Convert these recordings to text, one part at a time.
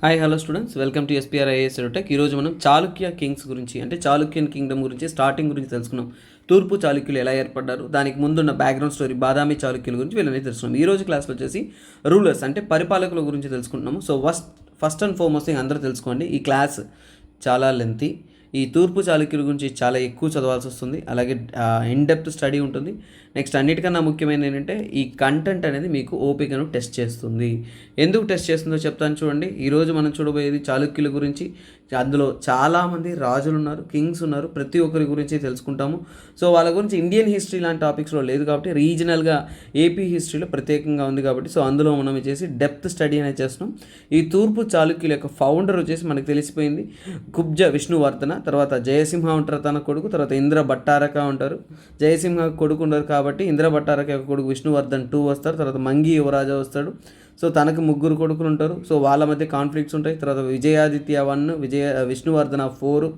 Hi hello students, welcome to SPR IAS tech. ఈరోజు మనం Chalukya Kings గురించి, అంటే చాళుక్యన్ కింగ్డమ్ గురించి స్టార్టింగ్ గురించి తెలుసుకున్నాం. తూర్పు చాళుక్యులు ఎలా ఏర్పడ్డారు, దానికి ముందున్న బ్యాక్గ్రౌండ్ స్టోరీ, బాదామి చాళుక్యుల గురించి వీళ్ళని తెలుసుకున్నాం. ఈ రోజు క్లాస్లో వచ్చేసి రూలర్స్ అంటే పరిపాలకుల గురించి తెలుసుకుంటున్నాము. సో ఫస్ట్ అండ్ ఫార్మోస్ట్ అందరూ తెలుసుకోండి, ఈ క్లాస్ చాలా లెంతీ. ఈ తూర్పు చాళుక్యుల గురించి చాలా ఎక్కువ చదవాల్సి వస్తుంది, అలాగే ఇన్ డెప్త్ స్టడీ ఉంటుంది. నెక్స్ట్ అన్నిటికన్నా ముఖ్యమైనది ఏంటంటే ఈ కంటెంట్ అనేది మీకు ఓపికను టెస్ట్ చేస్తుంది. ఎందుకు టెస్ట్ చేస్తుందో చెప్తాను చూడండి. ఈరోజు మనం చూడబోయేది చాళుక్యుల గురించి. అందులో చాలామంది రాజులు ఉన్నారు, కింగ్స్ ఉన్నారు, ప్రతి ఒక్కరి గురించి తెలుసుకుంటాము. సో వాళ్ళ గురించి ఇండియన్ హిస్టరీ లాంటి టాపిక్స్లో లేదు కాబట్టి రీజనల్గా ఏపీ హిస్టరీలో ప్రత్యేకంగా ఉంది కాబట్టి సో అందులో మనం వచ్చేసి డెప్త్ స్టడీ అనేది చేస్తున్నాం. ఈ తూర్పు చాళుక్యుల యొక్క ఫౌండర్ వచ్చేసి మనకు తెలిసిపోయింది కుబ్జ విష్ణువర్ధన. తర్వాత జయసింహ ఉంటారు తన కొడుకు, తర్వాత ఇంద్ర భట్టారక ఉంటారు. జయసింహ కొడుకు ఉండరు కాబట్టి ఇంద్ర భట్టారక యొక్క కొడుకు విష్ణువర్ధన్ 2 వస్తారు. తర్వాత మంగి యువరాజా వస్తాడు. సో తనకు 3 కొడుకులు ఉంటారు. సో వాళ్ళ మధ్య కాన్ఫ్లిక్ట్స్ ఉంటాయి. తర్వాత విజయాదిత్య 1, విష్ణువర్ధన 4,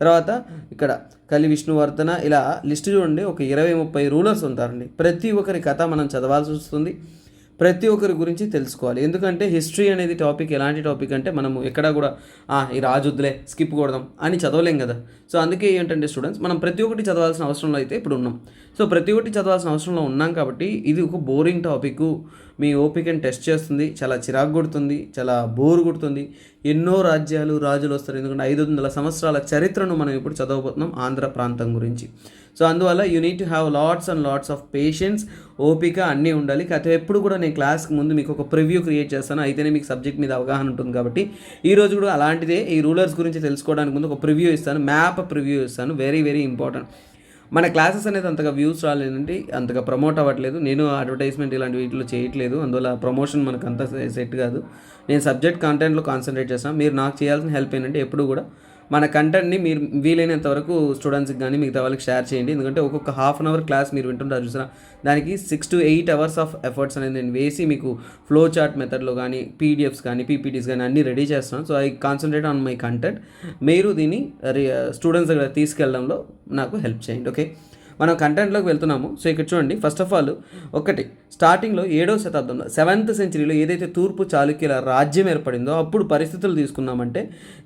తర్వాత ఇక్కడ కలి విష్ణువర్ధన, ఇలా లిస్ట్ చూడండి. ఒక 20-30 రూలర్స్ ఉంటారండి. ప్రతి ఒక్కరి కథ మనం చదవాల్సి వస్తుంది, ప్రతి ఒక్కరి గురించి తెలుసుకోవాలి. ఎందుకంటే హిస్టరీ అనేది టాపిక్ ఎలాంటి టాపిక్ అంటే మనము ఎక్కడ కూడా ఈ రాజుద్దులే స్కిప్ కొడదాం అని చదవలేం కదా. సో అందుకే ఏంటంటే స్టూడెంట్స్ మనం ప్రతి ఒక్కటి చదవాల్సిన అవసరంలో అయితే ఇప్పుడు ఉన్నాం. సో ప్రతి ఒక్కటి చదవాల్సిన అవసరంలో ఉన్నాం కాబట్టి ఇది ఒక బోరింగ్ టాపిక్, మీ ఓపికని టెస్ట్ చేస్తుంది, చాలా చిరాకు కొడుతుంది, చాలా బోర్ కొడుతుంది. ఎన్నో రాజులు వస్తారు, ఎందుకంటే 500 సంవత్సరాల చరిత్రను మనం ఇప్పుడు చదవబోతున్నాం ఆంధ్ర ప్రాంతం గురించి. సో అందువల్ల you need to have lots and lots of patience, ఓపిక అన్నీ ఉండాలి. కాకపోతే ఎప్పుడు కూడా నేను క్లాస్కి ముందు మీకు ఒక ప్రివ్యూ క్రియేట్ చేస్తాను, అయితేనే మీకు సబ్జెక్ట్ మీద అవగాహన ఉంటుంది. కాబట్టి ఈరోజు కూడా అలాంటిదే, ఈ రూలర్స్ గురించి తెలుసుకోవడానికి ముందు ఒక ప్రివ్యూ ఇస్తాను, మ్యాప్ ప్రివ్యూ ఇస్తాను. Very very important. మన క్లాసెస్ అనేది అంతగా వ్యూస్ రాలేదండి, అంతగా ప్రమోట్ అవ్వట్లేదు. నేను అడ్వర్టైజ్మెంట్ ఇలాంటి వీటిలో చేయట్లేదు, అందువల్ల ప్రమోషన్ మనకు అంత సెట్ కాదు. నేను సబ్జెక్ట్ కంటెంట్లో కాన్సన్ట్రేట్ చేస్తాను. మీరు నాకు చేయాల్సిన హెల్ప్ ఏంటంటే ఎప్పుడు కూడా మన కంటెంట్ని మీరు వీలైనంత వరకు స్టూడెంట్స్కి కానీ మిగతా వాళ్ళకి షేర్ చేయండి. ఎందుకంటే ఒక్కొక్క హాఫ్ అన్ అవర్ క్లాస్ మీరు వింటుంటారు చూసారా, దానికి 6 to 8 hours ఆఫ్ ఎఫర్ట్స్ అనేది నేను వేసి మీకు ఫ్లో చార్ట్ మెథడ్లో కానీ పీడిఎఫ్స్ కానీ పీపీటీస్ కానీ అన్నీ రెడీ చేస్తున్నాను. So I concentrate on my content. మీరు దీన్ని స్టూడెంట్స్ దగ్గర తీసుకెళ్ళడంలో నాకు హెల్ప్ చేయండి. ఓకే, మనం కంటెంట్లోకి వెళ్తున్నాము. సో ఇక్కడ చూడండి, ఫస్ట్ ఆఫ్ ఆల్ ఒకటి స్టార్టింగ్లో 7వ శతాబ్దంలో 7th centuryలో ఏదైతే తూర్పు చాళుక్యుల రాజ్యం ఏర్పడిందో అప్పుడు పరిస్థితులు తీసుకున్నామంటే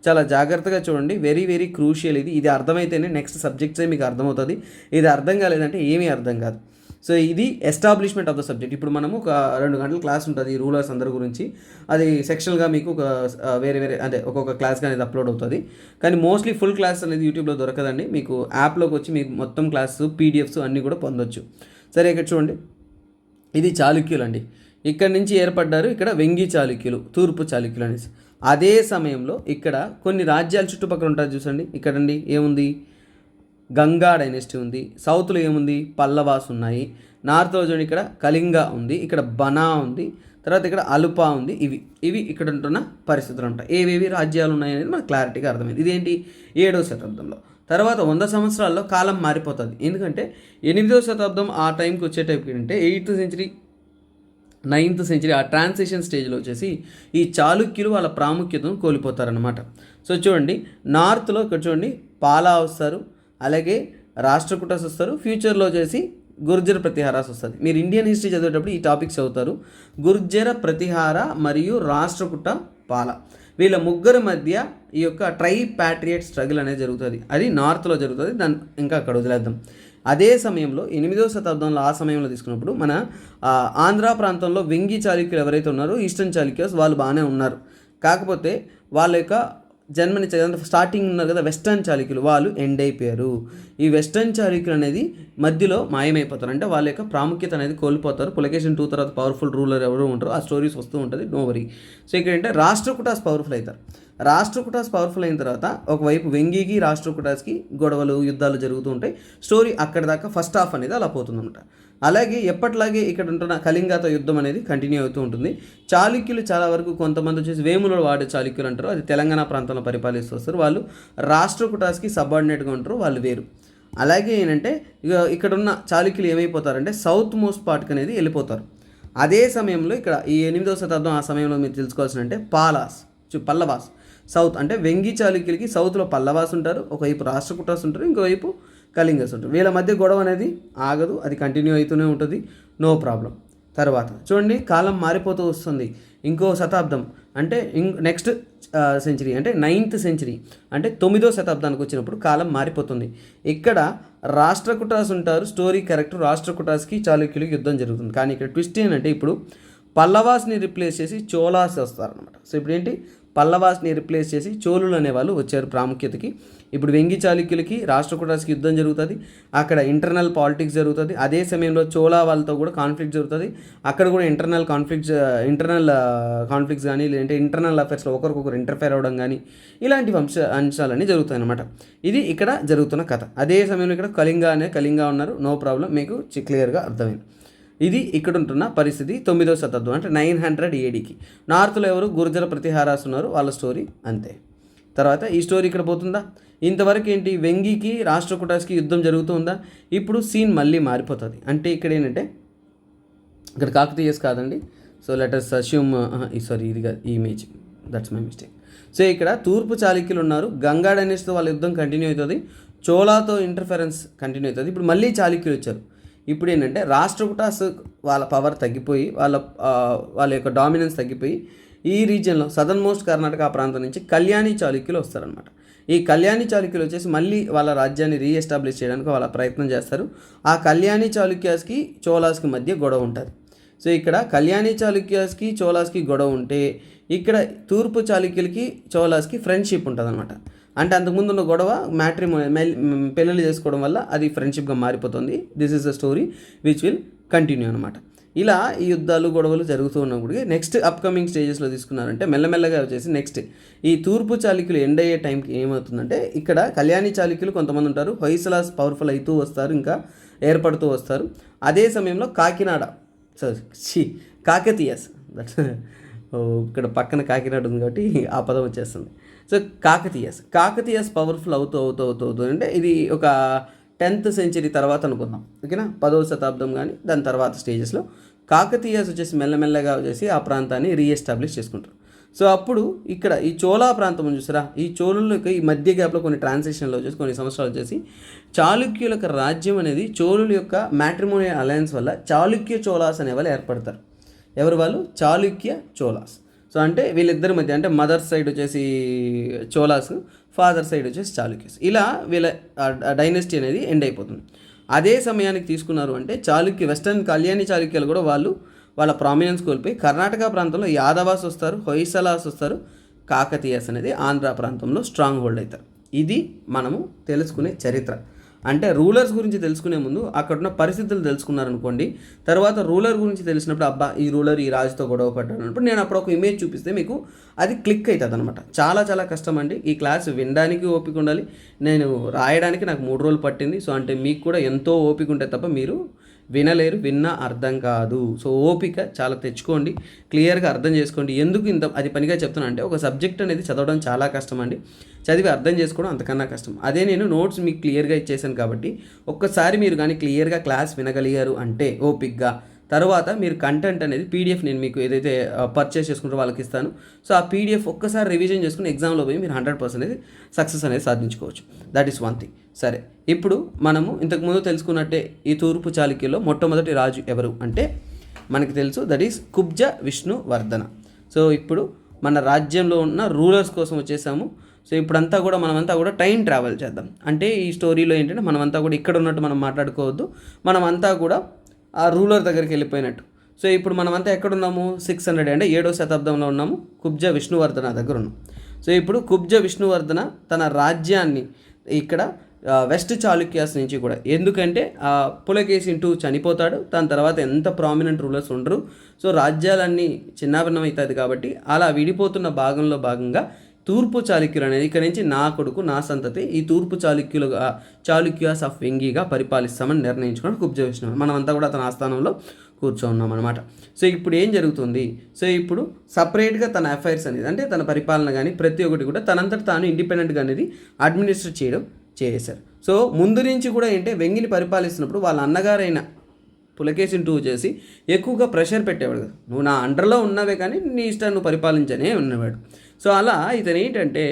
చాలా జాగ్రత్తగా చూడండి. వెరీ వెరీ క్రూషియల్ ఇది అర్థమైతేనే నెక్స్ట్ సబ్జెక్ట్సే మీకు అర్థమవుతుంది. ఇది అర్థం కాలేదంటే ఏమీ అర్థం కాదు. సో ఇది ఎస్టాబ్లిష్మెంట్ ఆఫ్ ద సబ్జెక్ట్. ఇప్పుడు మనము ఒక 2 గంటల క్లాస్ ఉంటుంది ఈ రూలర్స్ అందరి గురించి. అది సెక్షన్గా మీకు ఒక వేరే అంటే ఒక్కొక్క క్లాస్గా అనేది అప్లోడ్ అవుతుంది. కానీ మోస్ట్లీ ఫుల్ క్లాస్ అనేది యూట్యూబ్లో దొరకదండి. మీకు యాప్లోకి వచ్చి మీకు మొత్తం క్లాస్ పీడిఎఫ్స్ అన్నీ కూడా పొందొచ్చు. సరే, ఇక్కడ చూడండి, ఇది చాళుక్యులు అండి. ఇక్కడ నుంచి ఏర్పడ్డారు. ఇక్కడ వెంగి చాళుక్యులు, తూర్పు చాళుక్యులు అనేసి. అదే సమయంలో ఇక్కడ కొన్ని రాజ్యాలు చుట్టుపక్కల ఉంటారు చూసండి. ఇక్కడండి ఏముంది, గంగా డైనెస్టీ ఉంది. సౌత్లో ఏముంది, పల్లవాస్ ఉన్నాయి. నార్త్లో చూడండి, ఇక్కడ కళింగ ఉంది, ఇక్కడ బనా ఉంది, తర్వాత ఇక్కడ అలుపా ఉంది. ఇవి ఇక్కడ ఉంటున్న పరిస్థితులు ఉంటాయి. ఏవేవి రాజ్యాలు ఉన్నాయనేది మనకు క్లారిటీగా అర్థమైంది. ఇదేంటి, 7వ శతాబ్దంలో. తర్వాత 100 సంవత్సరాల్లో కాలం మారిపోతుంది. ఎందుకంటే 8వ శతాబ్దం ఆ టైంకి వచ్చే టైంకి ఏంటంటే 8th century 9th century ఆ ట్రాన్సిషన్ స్టేజ్లో వచ్చేసి ఈ చాళుక్యులు వాళ్ళ ప్రాముఖ్యతను కోల్పోతారనమాట. సో చూడండి, నార్త్లో ఇక్కడ చూడండి పాలా వస్తారు, అలాగే రాష్ట్రకూటాస్ వస్తారు. ఫ్యూచర్లో వచ్చేసి గుర్జర ప్రతిహారాస్ వస్తుంది. మీరు ఇండియన్ హిస్టరీ చదివేటప్పుడు ఈ టాపిక్స్ చదువుతారు. గుర్జర ప్రతిహార మరియు రాష్ట్రకూట పాల, వీళ్ళ ముగ్గురు మధ్య ఈ యొక్క ట్రై ప్యాట్రియట్ స్ట్రగుల్ అనేది జరుగుతుంది. అది నార్త్లో జరుగుతుంది. దాన్ని ఇంకా అక్కడ వదిలేద్దాం. అదే సమయంలో 8వ శతాబ్దంలో ఆ సమయంలో తీసుకున్నప్పుడు మన ఆంధ్ర ప్రాంతంలో వెంగి చాళుక్యులు ఎవరైతే ఉన్నారో ఈస్టర్న్ చాళుక్యస్ వాళ్ళు బాగానే ఉన్నారు. కాకపోతే వాళ్ళ యొక్క జన్మని స్టార్టింగ్ ఉన్నారు కదా వెస్టర్న్ చాళుక్యులు, వాళ్ళు ఎండ్ అయిపోయారు. ఈ వెస్టర్న్ చాళుక్యులు అనేది మధ్యలో మాయమైపోతారు, అంటే వాళ్ళ యొక్క ప్రాముఖ్యత అనేది కోల్పోతారు. పులకేషన్ 2 తర్వాత పవర్ఫుల్ రూలర్ ఎవరు ఉంటారో ఆ స్టోరీస్ వస్తూ ఉంటుంది, నో వరీ. సో ఇక్కడ ఏంటంటే రాష్ట్రకూటాస్ పవర్ఫుల్ అవుతారు. రాష్ట్రకూటాస్ పవర్ఫుల్ అయిన తర్వాత ఒకవైపు వెంగికి రాష్ట్రకూటాస్కి గొడవలు యుద్ధాలు జరుగుతూ ఉంటాయి. స్టోరీ అక్కడి దాకా ఫస్ట్ హాఫ్ అనేది అలా పోతుందన్నమాట. అలాగే ఎప్పట్లాగే ఇక్కడ ఉంటున్న కళింగతో యుద్ధం అనేది కంటిన్యూ అవుతూ ఉంటుంది. చాళుక్యులు చాలా వరకు కొంతమంది వచ్చేసి వేములో వాడే చాళుక్యులు అంటారు, అది తెలంగాణ ప్రాంతంలో పరిపాలిస్తూ వస్తారు. వాళ్ళు రాష్ట్రకూటాస్కి సబార్డినేట్గా ఉంటారు, వాళ్ళు వేరు. అలాగే ఏంటంటే ఇక్కడ ఉన్న చాళుక్యులు ఏమైపోతారంటే సౌత్ మోస్ట్ పార్ట్కి అనేది వెళ్ళిపోతారు. అదే సమయంలో ఇక్కడ ఈ 8వ శతాబ్దం ఆ సమయంలో మీరు తెలుసుకోవాల్సిన అంటే పల్లవాస్ సౌత్, అంటే వెంగి చాళుక్యులకి సౌత్లో పల్లవాస్ ఉంటారు, ఒకవైపు రాష్ట్రకూటాస్ ఉంటారు, ఇంకోవైపు కళింగస్ ఉంటారు. వీళ్ళ మధ్య గొడవ అనేది ఆగదు, అది కంటిన్యూ అవుతూనే ఉంటుంది, నో ప్రాబ్లం. తర్వాత చూడండి, కాలం మారిపోతూ వస్తుంది. ఇంకో శతాబ్దం అంటే నెక్స్ట్ సెంచరీ అంటే 9th సెంచరీ అంటే 9వ శతాబ్దానికి వచ్చినప్పుడు కాలం మారిపోతుంది. ఇక్కడ రాష్ట్రకూటాస్ ఉంటారు, స్టోరీ కరెక్ట్, రాష్ట్రకూటాస్కి చాళుక్యులకి యుద్ధం జరుగుతుంది. కానీ ఇక్కడ ట్విస్ట్ ఏంటంటే ఇప్పుడు పల్లవాస్ని రిప్లేస్ చేసి చోళాస్ వస్తారనమాట. సో ఇప్పుడు ఏంటి, పల్లవాస్ని రిప్లేస్ చేసి చోళులు అనేవాళ్ళు వచ్చారు ప్రాముఖ్యతకి. ఇప్పుడు వెంగి చాళుక్యులకి రాష్ట్రకూటాస్కి యుద్ధం జరుగుతుంది, అక్కడ ఇంటర్నల్ పాలిటిక్స్ జరుగుతుంది. అదే సమయంలో చోళా వాళ్ళతో కూడా కాన్ఫ్లిక్ట్ జరుగుతుంది. అక్కడ కూడా ఇంటర్నల్ కాన్ఫ్లిక్ట్స్ కానీ లేదంటే ఇంటర్నల్ అఫేర్స్లో ఒకరికొకరు ఇంటర్ఫేర్ అవ్వడం కానీ ఇలాంటి అంశాలన్నీ జరుగుతాయి అన్నమాట. ఇది ఇక్కడ జరుగుతున్న కథ. అదే సమయంలో ఇక్కడ కళింగ ఉన్నారు, నో ప్రాబ్లం, మీకు క్లియర్గా అర్థమైంది. ఇది ఇక్కడ ఉంటున్న పరిస్థితి 9వ శతాబ్దం అంటే 900 ADకి. నార్త్లో ఎవరు, గుర్జర ప్రతిహారాస్ ఉన్నారు, వాళ్ళ స్టోరీ అంతే. తర్వాత ఈ స్టోరీ ఇక్కడ పోతుందా, ఇంతవరకు ఏంటి, వెంగికి రాష్ట్రకూటాస్కి యుద్ధం జరుగుతుందా. ఇప్పుడు సీన్ మళ్ళీ మారిపోతుంది. అంటే ఇక్కడ ఏంటంటే ఇక్కడ కాకతీయస్ కాదండి. సో లెట్ us assume ఇది కాదు, ఈ image, that's my mistake. So ఇక్కడ తూర్పు చాళుక్యులు ఉన్నారు, గంగా డైనెస్టీతో వాళ్ళ యుద్ధం కంటిన్యూ అవుతుంది, చోళాతో ఇంటర్ఫరెన్స్ కంటిన్యూ అవుతుంది. ఇప్పుడు మళ్ళీ చాళుక్యులు వచ్చారు. ఇప్పుడు ఏంటంటే రాష్ట్రకూటాస్ వాళ్ళ పవర్ తగ్గిపోయి వాళ్ళ యొక్క డామినెన్స్ తగ్గిపోయి ఈ రీజియన్లో సదర్న్ మోస్ట్ కర్ణాటక ఆ ప్రాంతం నుంచి కళ్యాణి చాళుక్యులు వస్తారనమాట. ఈ కళ్యాణి చాళుక్యులు వచ్చేసి మళ్ళీ వాళ్ళ రాజ్యాన్ని రీఎస్టాబ్లిష్ చేయడానికి వాళ్ళ ప్రయత్నం చేస్తారు. ఆ కళ్యాణి చాళుక్యాస్కి చోళాస్కి మధ్య గొడవ ఉంటుంది. సో ఇక్కడ కళ్యాణి చాళుక్యాస్కి చోళాస్కి గొడవ ఉంటే ఇక్కడ తూర్పు చాళుక్యులకి చోళాస్కి ఫ్రెండ్షిప్ ఉంటుంది అనమాట. అంటే అంతకుముందు ఉన్న గొడవ పెళ్ళిళ్ళు చేసుకోవడం వల్ల అది ఫ్రెండ్షిప్గా మారిపోతుంది. This is the story which will continue అనమాట. ఇలా ఈ యుద్ధాలు గొడవలు జరుగుతూ ఉన్నప్పుడు నెక్స్ట్ అప్కమింగ్ స్టేజెస్లో తీసుకున్నారంటే మెల్లమెల్లగా వచ్చేసి నెక్స్ట్ ఈ తూర్పు చాళుక్యులు ఎండ్ అయ్యే టైంకి ఏమవుతుందంటే ఇక్కడ కళ్యాణి చాళుక్యులు కొంతమంది ఉంటారు, హొయసలాస్ పవర్ఫుల్ అవుతూ వస్తారు, ఇంకా ఏర్పడుతూ వస్తారు. అదే సమయంలో కాకతీయస్ ఇక్కడ పక్కన కాకినాడ ఉంది కాబట్టి ఆ పదం వచ్చేస్తుంది. సో కాకతీయస్ పవర్ఫుల్ అవుతూ అంటే ఇది ఒక 10th సెంచరీ తర్వాత అనుకుందాం, ఓకేనా, 10వ శతాబ్దం కానీ దాని తర్వాత స్టేజెస్లో కాకతీయస్ వచ్చేసి మెల్లమెల్లగా వచ్చేసి ఆ ప్రాంతాన్ని రీఎస్టాబ్లిష్ చేసుకుంటారు. సో అప్పుడు ఇక్కడ ఈ చోళా ప్రాంతం చూసారా, ఈ చోళులకు ఈ మధ్య గ్యాప్లో కొన్ని ట్రాన్సాక్షన్లో వచ్చేసి కొన్ని సంవత్సరాలు వచ్చేసి చాళుక్యుల రాజ్యం అనేది చోళుల యొక్క మ్యాట్రిమోనియల్ అలయన్స్ వల్ల చాళుక్య చోళాస్ అనే వాళ్ళు ఏర్పడతారు. ఎవరు వాళ్ళు, చాళుక్య చోళాస్. సో అంటే వీళ్ళిద్దరి మధ్య అంటే మదర్ సైడ్ వచ్చేసి చోళాస్, ఫాదర్ సైడ్ వచ్చేసి చాళుక్యస్, ఇలా వీళ్ళ డైనెస్టీ అనేది ఎండ్ అయిపోతుంది. అదే సమయానికి తీసుకున్నారు అంటే వెస్టర్న్ కళ్యాణి చాళుక్యులు కూడా వాళ్ళ ప్రామినెన్స్ కోల్పోయి కర్ణాటక ప్రాంతంలో యాదవాస్ వస్తారు, హొయసలాస్ వస్తారు, కాకతీయస్ అనేది ఆంధ్ర ప్రాంతంలో స్ట్రాంగ్ హోల్డ్ అవుతారు. ఇది మనము తెలుసుకునే చరిత్ర. అంటే రూలర్స్ గురించి తెలుసుకునే ముందు అక్కడున్న పరిస్థితులు తెలుసుకున్నారనుకోండి, తర్వాత రూలర్ గురించి తెలిసినప్పుడు అబ్బా ఈ రూలర్ ఈ రాజుతో గొడవ పడ్డాడు అన్నప్పుడు నేను అప్పుడు ఒక ఇమేజ్ చూపిస్తే మీకు అది క్లిక్ అవుతుంది అనమాట. చాలా కష్టం అండి. ఈ క్లాస్ వినడానికి ఓపిక ఉండాలి, నేను రాయడానికి నాకు 3 రోజులు పట్టింది. సో అంటే మీకు కూడా ఎంతో ఓపిక ఉంటే తప్ప మీరు వినలేరు, విన్నా అర్థం కాదు. సో ఓపిక చాలా తెచ్చుకోండి, క్లియర్గా అర్థం చేసుకోండి. ఎందుకు అది పనిగా చెప్తున్నా అంటే ఒక సబ్జెక్ట్ అనేది చదవడం చాలా కష్టం అండి, చదివి అర్థం చేసుకోవడం అంతకన్నా కష్టం. అదే నేను నోట్స్ మీకు క్లియర్గా ఇచ్చేసాను కాబట్టి ఒక్కసారి మీరు కానీ క్లియర్గా క్లాస్ వినగలిగారు అంటే ఓపిక్గా, తర్వాత మీరు కంటెంట్ అనేది పీడిఎఫ్ నేను మీకు ఏదైతే పర్చేస్ చేసుకుంటారో వాళ్ళకి ఇస్తాను. సో ఆ పీడిఎఫ్ ఒక్కసారి రివిజన్ చేసుకుని ఎగ్జామ్లో పోయి మీరు 100% సక్సెస్ అనేది సాధించుకోవచ్చు. That is one thing. సరే, ఇప్పుడు మనము ఇంతకుముందు తెలుసుకున్నట్టే ఈ తూర్పు చాళుక్యుల్లో మొట్టమొదటి రాజు ఎవరు అంటే మనకి తెలుసు, that is Kubja Vishnuvardhana. So ఇప్పుడు మన రాజ్యంలో ఉన్న రూలర్స్ కోసం వచ్చేసాము. సో ఇప్పుడంతా కూడా మనమంతా కూడా టైం ట్రావెల్ చేద్దాం. అంటే ఈ స్టోరీలో ఏంటంటే మనమంతా కూడా ఇక్కడ ఉన్నట్టు మనం మాట్లాడుకోవద్దు, మనమంతా కూడా ఆ రూలర్ దగ్గరికి వెళ్ళిపోయినట్టు. సో ఇప్పుడు మనమంతా ఎక్కడున్నాము, 600 అంటే 7వ శతాబ్దంలో ఉన్నాము, కుబ్జ విష్ణువర్ధన దగ్గర ఉన్నాం. సో ఇప్పుడు కుబ్జ విష్ణువర్ధన తన రాజ్యాన్ని ఇక్కడ వెస్ట్ చాళుక్యాస్ నుంచి కూడా, ఎందుకంటే పులకేశిన్ II చనిపోతాడు, దాని తర్వాత ఎంత ప్రామినెంట్ రూలర్స్ ఉండరు, సో రాజ్యాలన్నీ చిన్నాభిన్నం అవుతుంది. కాబట్టి అలా విడిపోతున్న భాగంగా తూర్పు చాళుక్యులు అనేది ఇక్కడ నుంచి నా కొడుకు నా సంతతి ఈ తూర్పు చాళుక్యాస్ ఆఫ్ వెంగిగా పరిపాలిస్తామని నిర్ణయించుకుని కుబ్జ విష్ణు, మనమంతా కూడా తన ఆస్థానంలో కూర్చోన్నాం అనమాట. సో ఇప్పుడు ఏం జరుగుతుంది, సో ఇప్పుడు సపరేట్గా తన అఫైర్స్ అనేది అంటే తన పరిపాలన కానీ ప్రతి ఒక్కటి కూడా తనంతట తాను ఇండిపెండెంట్గా అనేది అడ్మినిస్ట్రేట్ చేయడం చేశారు. సో ముందు నుంచి కూడా ఏంటంటే వెంగిని పరిపాలిస్తున్నప్పుడు వాళ్ళ అన్నగారైన పులకేశిన్ II చేసి ఎక్కువగా ప్రెషర్ పెట్టేవాడు కదా, నువ్వు నా అండర్లో ఉన్నావే కానీ నీ ఇష్టాన్ని నువ్వు పరిపాలించనే ఉన్నవాడు. సో అలా ఇతను ఏంటంటే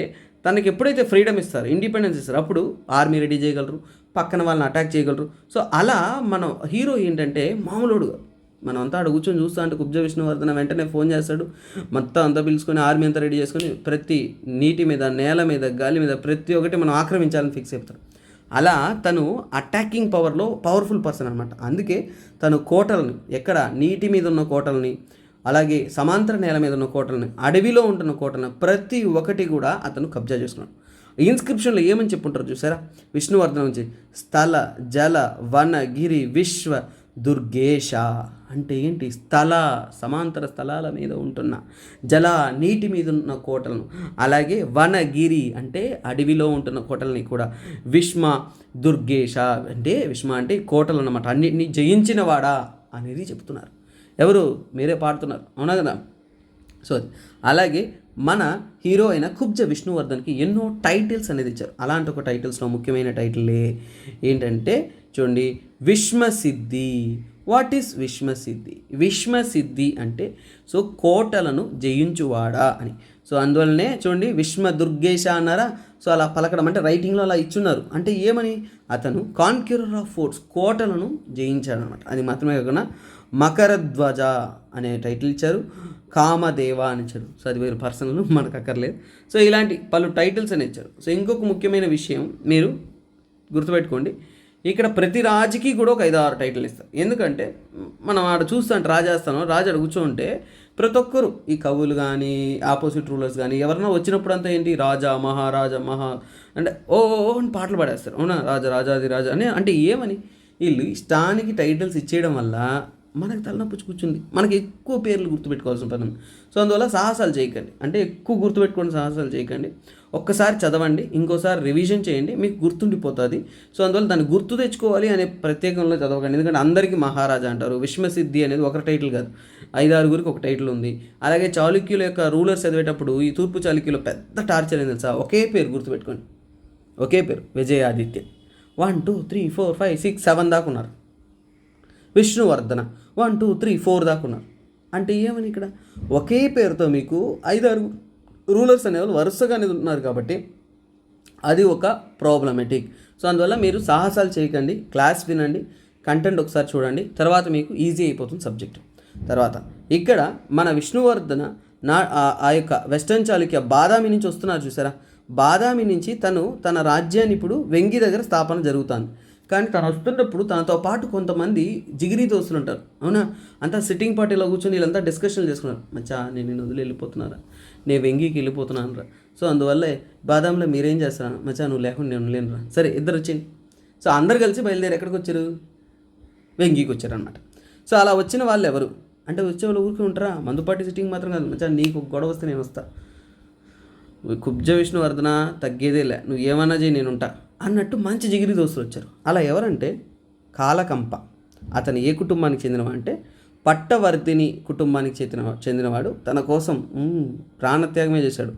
తనకి ఎప్పుడైతే ఫ్రీడమ్ ఇస్తారు, ఇండిపెండెన్స్ ఇస్తారు, అప్పుడు ఆర్మీ రెడీ చేయగలరు, పక్కన వాళ్ళని అటాక్ చేయగలరు. సో అలా మన హీరో ఏంటంటే మామూలుడు మనం అంతా అక్కడ కూర్చొని చూస్తా అంటే కుబ్జ విష్ణువర్ధన వెంటనే ఫోన్ చేస్తాడు, మొత్తం అంతా పిలుచుకొని ఆర్మీ అంతా రెడీ చేసుకొని ప్రతి నీటి మీద, నేల మీద, గాలి మీద ప్రతి ఒక్కటి మనం ఆక్రమించాలని ఫిక్స్ అయిపోతాడు. అలా తను అటాకింగ్ పవర్లో పవర్ఫుల్ పర్సన్ అనమాట. అందుకే తను కోటలని, ఎక్కడ నీటి మీద ఉన్న కోటలని, అలాగే సమాంతర నేల మీద ఉన్న కోటలని, అడవిలో ఉంటున్న కోటలను ప్రతి ఒక్కటి కూడా అతను కబ్జా చేసుకున్నాడు. ఇన్స్క్రిప్షన్లో ఏమని చెప్పుంటారు చూసారా, విష్ణువర్ధన నుంచి స్థల జల వన గిరి విశ్వ దుర్గేశ అంటే ఏంటి? స్థల సమాంతర స్థలాల మీద ఉంటున్న, జల నీటి మీద ఉన్న కోటలను, అలాగే వనగిరి అంటే అడవిలో ఉంటున్న కోటలని కూడా, విష్మ దుర్గేశ అంటే విష్మ అంటే కోటలు అన్నమాట, అన్నిటినీ జయించిన వాడా అనేది చెప్తున్నారు. ఎవరు? మీరే పాడుతున్నారు, అవునా కదా? సో అలాగే మన హీరో అయిన కుబ్జ విష్ణువర్ధన్కి ఎన్నో టైటిల్స్ అనేది ఇచ్చారు. అలాంటి ఒక టైటిల్స్లో ముఖ్యమైన టైటిల్లే ఏంటంటే చూడండి, విశ్వసిద్ధి. What is విశ్వసిద్ధి? విశ్వసిద్ధి అంటే సో కోటలను జయించువాడా అని. సో అందువల్లనే చూడండి విశ్వ దుర్గేశ అన్నారా. సో అలా పలకడం అంటే రైటింగ్లో అలా ఇచ్చున్నారు. అంటే ఏమని? అతను కాన్క్యూరర్ ఆఫ్ ఫోర్ట్స్, కోటలను జయించాడు అనమాట. అది మాత్రమే కాకుండా మకరధ్వజ అనే టైటిల్ ఇచ్చారు, కామదేవ అని ఇచ్చారు. సో అది వేరు పర్సనల్, మనకు అక్కర్లేదు. సో ఇలాంటి పలు టైటిల్స్ అని ఇచ్చారు. సో ఇంకొక ముఖ్యమైన విషయం మీరు గుర్తుపెట్టుకోండి, ఇక్కడ ప్రతి రాజుకి కూడా ఒక 5-6 టైటిల్ ఇస్తారు. ఎందుకంటే మనం ఆడ చూస్తుంటే రాజాస్థానం రాజు కూర్చోంటే ప్రతి ఒక్కరు ఈ కవులు కానీ ఆపోజిట్ రూలర్స్ కానీ ఎవరన్నా వచ్చినప్పుడు అంతా ఏంటి రాజా మహారాజా అంటే ఓ అని పాటలు పాడేస్తారు, అవునా? రాజా రాజాది రాజా అని. అంటే ఏమని? వీళ్ళు ఇష్టానికి టైటిల్స్ ఇచ్చేయడం వల్ల మనకు తలనొప్పి కూర్చుంది. మనకి ఎక్కువ పేర్లు గుర్తుపెట్టుకోవాల్సిన పని ఉంది. సో అందువల్ల సాహసాలు చేయకండి, అంటే ఎక్కువ గుర్తుపెట్టుకోండి, సాహసాలు చేయకండి. ఒక్కసారి చదవండి, ఇంకోసారి రివిజన్ చేయండి, మీకు గుర్తుండిపోతుంది. సో అందువల్ల దాన్ని గుర్తు తెచ్చుకోవాలి అనే ప్రత్యేకంలో చదవకండి. ఎందుకంటే అందరికీ మహారాజా అంటారు. విశ్వసిద్ధి అనేది ఒక టైటిల్ కాదు, 5-6 ఒక టైటిల్ ఉంది. అలాగే చాళుక్యుల యొక్క రూలర్స్ చదివేటప్పుడు ఈ తూర్పు చాళుక్యులు పెద్ద టార్చర్ ఏంది తెలుసా? ఒకే పేరు గుర్తుపెట్టుకోండి, ఒకే పేరు విజయాదిత్య. 1 2 3 4 5 6 7 దాకా ఉన్నారు. విష్ణువర్ధన 1 2 3 4 దాకా ఉన్నారు. అంటే ఏమని? ఇక్కడ ఒకే పేరుతో మీకు 5-6 రూలర్స్ అనేవాళ్ళు వరుసగా అనేది ఉన్నారు కాబట్టి అది ఒక ప్రాబ్లమేటిక్. సో అందువల్ల మీరు సాహసాలు చేయకండి, క్లాస్ వినండి, కంటెంట్ ఒకసారి చూడండి, తర్వాత మీకు ఈజీ అయిపోతుంది సబ్జెక్ట్. తర్వాత ఇక్కడ మన విష్ణువర్ధన ఆ యొక్క వెస్టర్న్ చాళుక్య బాదామి నుంచి వస్తున్నారు చూసారా. బాదామి నుంచి తన రాజ్యాన్ని ఇప్పుడు వెంగి దగ్గర స్థాపన జరుగుతుంది. కానీ తను వస్తున్నప్పుడు తనతో పాటు కొంతమంది జిగిరి దోస్తులు ఉంటారు, అవునా? అంతా సిట్టింగ్ పార్టీలో కూర్చొని వీళ్ళంతా డిస్కషన్లు చేసుకున్నారు. మచ్చా నేను వదిలి వెళ్ళిపోతున్నారా, నేను వెంగికి వెళ్ళిపోతున్నాను రా. సో అందువల్ల బాదాంలో మీరేం చేస్తారా? మచ్చా నువ్వు లేకుండా నేను లేనురా. సరే ఇద్దరు వచ్చింది. సో అందరు కలిసి బయలుదేరి ఎక్కడికి వచ్చారు? వెంగికి వచ్చారు అనమాట. సో అలా వచ్చిన వాళ్ళు ఎవరు అంటే, వచ్చే వాళ్ళు ఊరికి ఉంటారా? మందుపాటి సిట్టింగ్ మాత్రం కాదు. మచ్చా నీకు గొడవ వస్తే నేను వస్తా, కుబ్జ విష్ణువర్ధన తగ్గేదేలే, నువ్వు ఏమన్నా చేయి నేనుంటా అన్నట్టు మంచి జిగిరి దోస్తులు వచ్చారు. అలా ఎవరంటే కాలకంప. అతను ఏ కుటుంబానికి చెందినవాడు అంటే పట్టవర్ధిని కుటుంబానికి చెందినవాడు. తన కోసం ప్రాణత్యాగమే చేశాడు.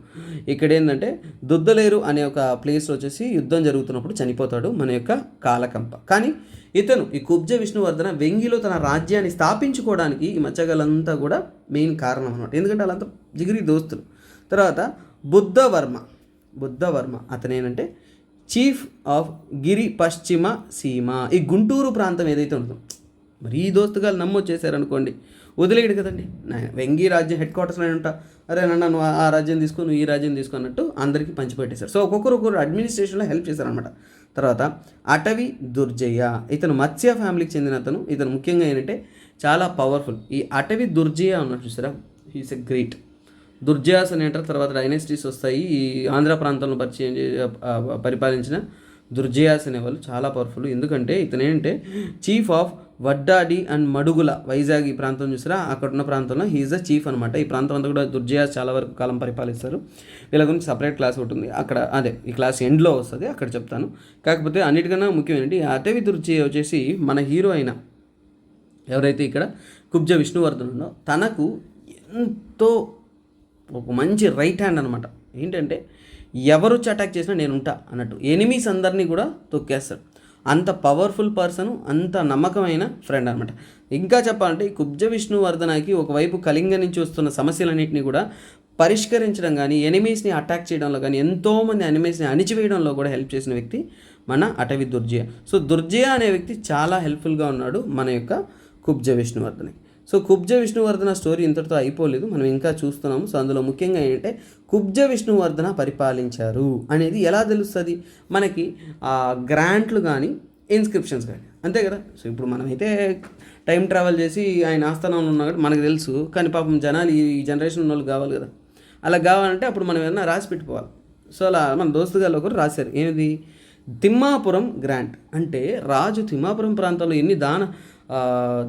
ఇక్కడ ఏంటంటే దుద్దలేరు అనే ఒక ప్లేస్లో వచ్చేసి యుద్ధం జరుగుతున్నప్పుడు చనిపోతాడు మన యొక్క కాలకంప. కానీ ఇతను ఈ కుబ్జ విష్ణువర్ధన వెంగిలో తన రాజ్యాన్ని స్థాపించుకోవడానికి ఈ మచ్చగలంతా కూడా మెయిన్ కారణం అన్నమాట. ఎందుకంటే వాళ్ళంతా జిగిరి దోస్తులు. తర్వాత బుద్ధవర్మ అతనేనంటే చీఫ్ ఆఫ్ గిరి పశ్చిమ సీమ. ఈ గుంటూరు ప్రాంతం ఏదైతే ఉంటుందో, మరి ఈ దోస్తుగాలు నమ్మొచ్చేసారనుకోండి వదిలేయడు కదండి. వెంగి రాజ్యం హెడ్ క్వార్టర్స్లో ఉంటా, అరే నన్ను ఆ రాజ్యం తీసుకో, నువ్వు ఈ రాజ్యం తీసుకో అన్నట్టు అందరికీ పంచిపెట్టేశారు. సో ఒక్కొక్కరు అడ్మినిస్ట్రేషన్లో హెల్ప్ చేశారనమాట. తర్వాత అటవి దుర్జయ, ఇతను మత్స్య ఫ్యామిలీకి చెందిన అతను. ఇతను ముఖ్యంగా ఏంటంటే చాలా పవర్ఫుల్. ఈ అటవి దుర్జయ ఉన్నట్టు చూసారా, హీస్ ఎ గ్రేట్. దుర్జయాస్ అని అంటారు. తర్వాత డైనెస్టీస్ వస్తాయి. ఈ ఆంధ్ర ప్రాంతంలో పరిపాలించిన దుర్జయాస్ అనేవాళ్ళు చాలా పవర్ఫుల్. ఎందుకంటే ఇతను ఏంటంటే chief of Vaddadi and Madugula, Vizag ఈ ప్రాంతం చూసారా, అక్కడ ఉన్న ప్రాంతంలో హీఈస్ ద చీఫ్ అనమాట. ఈ ప్రాంతం అంతా కూడా దుర్జయాస్ చాలా వరకు కాలం పరిపాలిస్తారు. వీళ్ళ గురించి సపరేట్ క్లాస్ ఉంటుంది, అక్కడ అదే ఈ క్లాస్ ఎండ్లో వస్తుంది, అక్కడ చెప్తాను. కాకపోతే అన్నిటికన్నా ముఖ్యమైనది అటవి దుర్జయ వచ్చేసి మన హీరో అయిన ఎవరైతే ఇక్కడ కుబ్జ విష్ణువర్ధన్ ఉన్నో తనకు ఎంతో ఒక మంచి రైట్ హ్యాండ్ అనమాట. ఏంటంటే ఎవరు వచ్చి అటాక్ చేసినా నేను ఉంటా అన్నట్టు ఎనిమీస్ అందరినీ కూడా తొక్కేస్తాడు. అంత పవర్ఫుల్ పర్సన్, అంత నమ్మకమైన ఫ్రెండ్ అనమాట. ఇంకా చెప్పాలంటే ఈ కుబ్జ విష్ణువర్ధనకి ఒకవైపు కళింగ నుంచి వస్తున్న సమస్యలన్నింటినీ కూడా పరిష్కరించడం కానీ, ఎనిమీస్ని అటాక్ చేయడంలో కానీ, ఎంతోమంది ఎనిమీస్ని అణిచివేయడంలో కూడా హెల్ప్ చేసిన వ్యక్తి మన అటవి దుర్జయ. సో దుర్జయ అనే వ్యక్తి చాలా హెల్ప్ఫుల్గా ఉన్నాడు మన యొక్క కుబ్జ విష్ణువర్ధనకి. సో కుబ్జ విష్ణువర్ధన స్టోరీ ఇంతటితో అయిపోలేదు, మనం ఇంకా చూస్తున్నాము. సో అందులో ముఖ్యంగా ఏంటంటే కుబ్జ విష్ణువర్ధన పరిపాలించారు అనేది ఎలా తెలుస్తుంది మనకి? గ్రాంట్లు కానీ ఇన్స్క్రిప్షన్స్ కానీ, అంతే కదా. సో ఇప్పుడు మనమైతే టైం ట్రావెల్ చేసి ఆయన ఆస్థానంలో ఉన్నా కూడా మనకు తెలుసు, కానీ పాపం జనాలు ఈ జనరేషన్ ఉన్న వాళ్ళు కావాలి కదా. అలా కావాలంటే అప్పుడు మనం ఏదైనా రాసి పెట్టుకోవాలి. సో అలా మన దోస్తు గారు ఒకరు రాశారు, ఏమిది? తిమ్మాపురం గ్రాంట్ అంటే రాజు తిమ్మాపురం ప్రాంతంలో ఎన్ని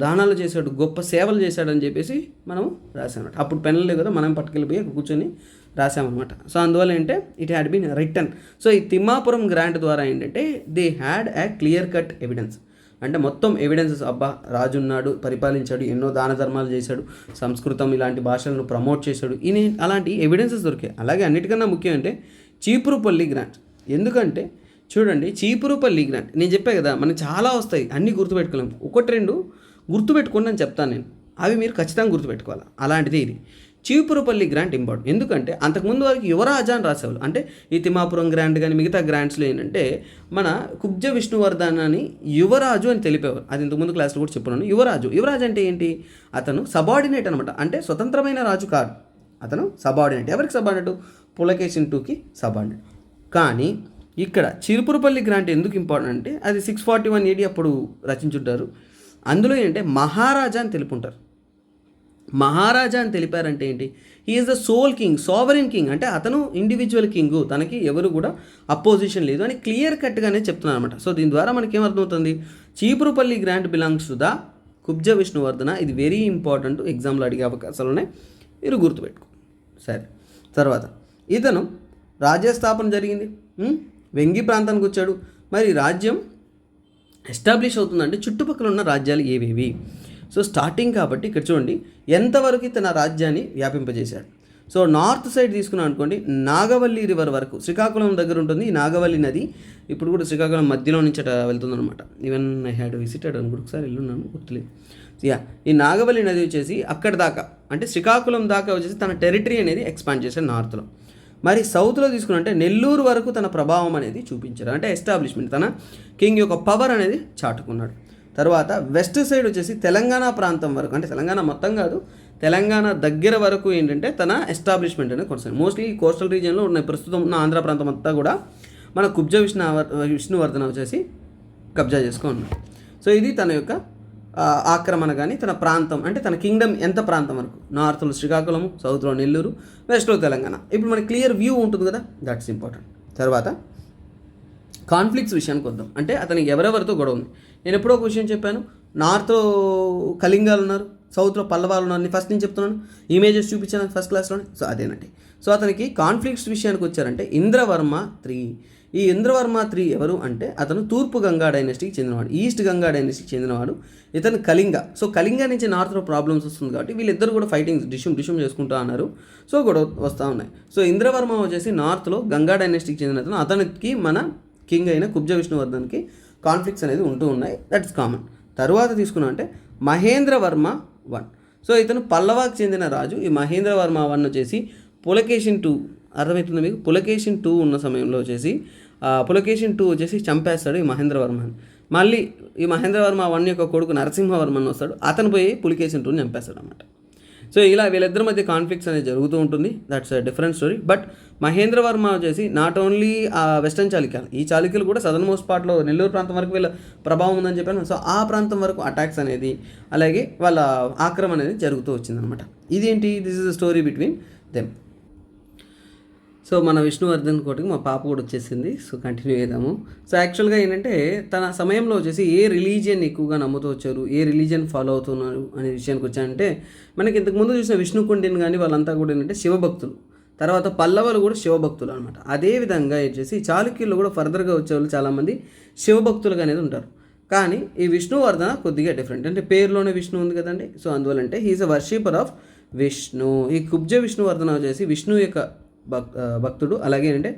దానాలు చేశాడు, గొప్ప సేవలు చేశాడని చెప్పేసి మనం రాసామన్నమాట. అప్పుడు పెన్నులు లేవు కదా, మనం పట్టుకెళ్ళిపోయి కూర్చొని రాసామన్నమాట. సో అందువల్ల ఏంటంటే it had been written. So ఈ తిమ్మాపురం గ్రాంట్ ద్వారా ఏంటంటే they had a clear cut evidence, అంటే మొత్తం ఎవిడెన్సెస్, అబ్బా రాజు ఉన్నాడు, పరిపాలించాడు, ఎన్నో దాన ధర్మాలు చేశాడు, సంస్కృతం ఇలాంటి భాషలను ప్రమోట్ చేశాడు, అలాంటి ఎవిడెన్సెస్ దొరికాయి. అలాగే అన్నిటికన్నా ముఖ్యం అంటే చీపురుపల్లి గ్రాంట్. ఎందుకంటే చూడండి, చీపురుపల్లి గ్రాంట్ నేను చెప్పే కదా, మనకి చాలా వస్తాయి, అన్నీ గుర్తుపెట్టుకోలేము. ఒకటి రెండు గుర్తుపెట్టుకోండి అని చెప్తాను నేను, అవి మీరు ఖచ్చితంగా గుర్తుపెట్టుకోవాలి. అలాంటిది ఇది చీపురుపల్లి గ్రాంట్ ఇంపార్టెంట్. ఎందుకంటే అంతకుముందు వారికి యువరాజా అని రాసేవాళ్ళు. అంటే ఈ తిమ్మాపురం గ్రాంట్ కానీ మిగతా గ్రాంట్స్లో ఏంటంటే మన కుబ్జ విష్ణువర్ధన్ అని యువరాజు అని తెలిపేవారు. అది ఇంతకుముందు క్లాస్లో కూడా చెప్పున్నాను. యువరాజు అంటే ఏంటి? అతను సబార్డినేట్ అనమాట, అంటే స్వతంత్రమైన రాజు కాదు, అతను సబార్డినేట్. ఎవరికి సబార్డినేట్? పులకేశిన్ టూకి సబార్డినేట్. కానీ ఇక్కడ చిరుపురుపల్లి గ్రాంట్ ఎందుకు ఇంపార్టెంట్ అంటే అది 641 AD అప్పుడు రచించుంటారు. అందులో ఏంటంటే మహారాజా అని తెలుపుంటారు. మహారాజా అని తెలిపారంటే ఏంటి? He's the sole king, sovereign king, అంటే అతను ఇండివిజువల్ కింగ్, తనకి ఎవరు కూడా అపోజిషన్ లేదు అని క్లియర్ కట్గానే చెప్తున్నారు అనమాట. సో దీని ద్వారా మనకి ఏమర్థమవుతుంది? Chipurupalli grant belongs to the Kubja Vishnuvardhana. ఇది వెరీ ఇంపార్టెంట్, ఎగ్జామ్లో అడిగే అవకాశాలు ఉన్నాయి, మీరు గుర్తుపెట్టుకో. సరే, తర్వాత ఇతను రాజ్యస్థాపన జరిగింది, వెంగి ప్రాంతానికి వచ్చాడు. మరి రాజ్యం ఎస్టాబ్లిష్ అవుతుందంటే చుట్టుపక్కల ఉన్న రాజ్యాలు ఏవేవి? సో స్టార్టింగ్ కాబట్టి ఇక్కడ చూడండి ఎంతవరకు తన రాజ్యాన్ని వ్యాపింపజేశాడు. సో నార్త్ సైడ్ తీసుకున్నాం అనుకోండి, నాగవల్లి రివర్ వరకు, శ్రీకాకుళం దగ్గర ఉంటుంది ఈ నాగవల్లి నది. ఇప్పుడు కూడా శ్రీకాకుళం మధ్యలో నుంచి అట వెళ్తుందన్నమాట. ఈవెన్ ఐ హ్యాడ్ విజిటెడ్ అనుకుంటు, ఒకసారి వెళ్ళున్నాను, గుర్తులేదు. ఈ నాగవల్లి నది వచ్చేసి అక్కడ దాకా, అంటే శ్రీకాకుళం దాకా వచ్చేసి తన టెరిటరీ అనేది ఎక్స్పాండ్ చేశాడు నార్త్లో. మరి సౌత్లో తీసుకున్నంటే నెల్లూరు వరకు తన ప్రభావం అనేది చూపించారు, అంటే ఎస్టాబ్లిష్మెంట్, తన కింగ్ యొక్క పవర్ అనేది చాటుకున్నాడు. తర్వాత వెస్ట్ సైడ్ వచ్చేసి తెలంగాణ ప్రాంతం వరకు, అంటే తెలంగాణ మొత్తం కాదు, తెలంగాణ దగ్గర వరకు ఏంటంటే తన ఎస్టాబ్లిష్మెంట్ అనేది కొనసాగింది. మోస్ట్లీ కోస్టల్ రీజియన్లో ఉన్న ప్రస్తుతం ఉన్న ఆంధ్ర ప్రాంతం అంతా కూడా మన కుబ్జ విష్ణువర్ధన వచ్చేసి కబ్జా చేసుకున్నాడు. సో ఇది తన యొక్క ఆక్రమణ, కానీ తన ప్రాంతం అంటే తన కింగ్డమ్ ఎంత ప్రాంతం వరకు, నార్త్లో శ్రీకాకుళము, సౌత్లో నెల్లూరు, వెస్ట్లో తెలంగాణ. ఇప్పుడు మనకి క్లియర్ వ్యూ ఉంటుంది కదా, దట్స్ ఇంపార్టెంట్. తర్వాత కాన్ఫ్లిక్ట్స్ విషయానికి వద్దాం. అంటే అతనికి ఎవరెవరితో గొడవ ఉంది. నేను ఎప్పుడో ఒక విషయం చెప్పాను, నార్త్లో కళింగాలు ఉన్నారు, సౌత్లో పల్లవాళ్ళు ఉన్నారు. ఫస్ట్ నేను చెప్తున్నాను, ఇమేజెస్ చూపించాను ఫస్ట్ క్లాస్లోనే. సో అదేనండి. సో అతనికి కాన్ఫ్లిక్ట్స్ విషయానికి వచ్చారంటే ఇంద్రవర్మ III. ఈ ఇంద్రవర్మ III ఎవరు అంటే అతను తూర్పు గంగా డైనస్టీకి చెందినవాడు, ఈస్ట్ గంగా డైనస్టీకి చెందినవాడు. ఇతను కళింగ. సో కళింగ నుంచి నార్త్లో ప్రాబ్లమ్స్ వస్తుంది కాబట్టి వీళ్ళిద్దరు కూడా ఫైటింగ్ డిషుమ్ చేసుకుంటూ అన్నారు. సో గొడవ వస్తూ ఉన్నాయి. సో ఇంద్రవర్మ వచ్చేసి నార్త్లో గంగా డైనస్టీకి చెందిన అతను, అతనికి మన కింగ్ అయిన కుబ్జ విష్ణువర్ధన్కి కాన్ఫ్లిక్ట్స్ అనేది ఉంటూ ఉన్నాయి, దట్స్ కామన్. తరువాత తీసుకున్నా అంటే మహేంద్రవర్మ I. సో ఇతను పల్లవాకి చెందిన రాజు. ఈ మహేంద్రవర్మ I వచ్చేసి పులకేశిన్ II, అర్థమవుతుంది మీకు? పులకేశిన్ II ఉన్న సమయంలో వచ్చేసి పులకేశిన్ II వచ్చేసి చంపేస్తాడు ఈ మహేంద్రవర్మని. మళ్ళీ ఈ మహేంద్రవర్మ I యొక్క కొడుకు నరసింహవర్మన్ వస్తాడు, అతను పోయి పులకేశిన్ IIని చంపేస్తాడు అన్నమాట. సో ఇలా వీళ్ళిద్దరి మధ్య కాన్ఫ్లిక్ట్స్ అనేది జరుగుతూ ఉంటుంది, that's a different story. But Mahendravarma వచ్చేసి నాట్ ఓన్లీ వెస్టర్న్ చాళుక్యాలు, ఈ చాళుక్యులు కూడా సదర్న్ మోస్ట్ పార్ట్లో నెల్లూరు ప్రాంతం వరకు వీళ్ళ ప్రభావం ఉందని చెప్పాను. సో ఆ ప్రాంతం వరకు అటాక్స్ అనేది, అలాగే వాళ్ళ ఆక్రమణ అనేది జరుగుతూ వచ్చిందనమాట. ఇదేంటి? This is the story between them. So మన విష్ణువర్ధన్ కోటికి మా పాప కూడా వచ్చేసింది. సో కంటిన్యూ చేద్దాము. సో యాక్చువల్గా ఏంటంటే తన సమయంలో వచ్చేసి ఏ రిలీజియన్ ఎక్కువగా నమ్ముతూ వచ్చారు, ఏ రిలీజియన్ ఫాలో అవుతున్నారు అనే విషయానికి వచ్చాయంటే మనకి ఇంతకుముందు చూసిన విష్ణుకుండిని కానీ వాళ్ళంతా కూడా ఏంటంటే శివభక్తులు. తర్వాత పల్లవులు కూడా శివభక్తులు అనమాట. అదేవిధంగా వచ్చేసి చాళుక్యులు కూడా ఫర్దర్గా వచ్చేవాళ్ళు చాలామంది శివభక్తులుగా అనేది ఉంటారు. కానీ ఈ విష్ణువర్ధన కొద్దిగా డిఫరెంట్, అంటే పేరులోనే విష్ణు ఉంది కదండి. సో అందువల్ల అంటే he's a worshipper of Vishnu. ఈ కుబ్జ విష్ణువర్ధన వచ్చేసి విష్ణు యొక్క భక్తుడు. అలాగే అంటే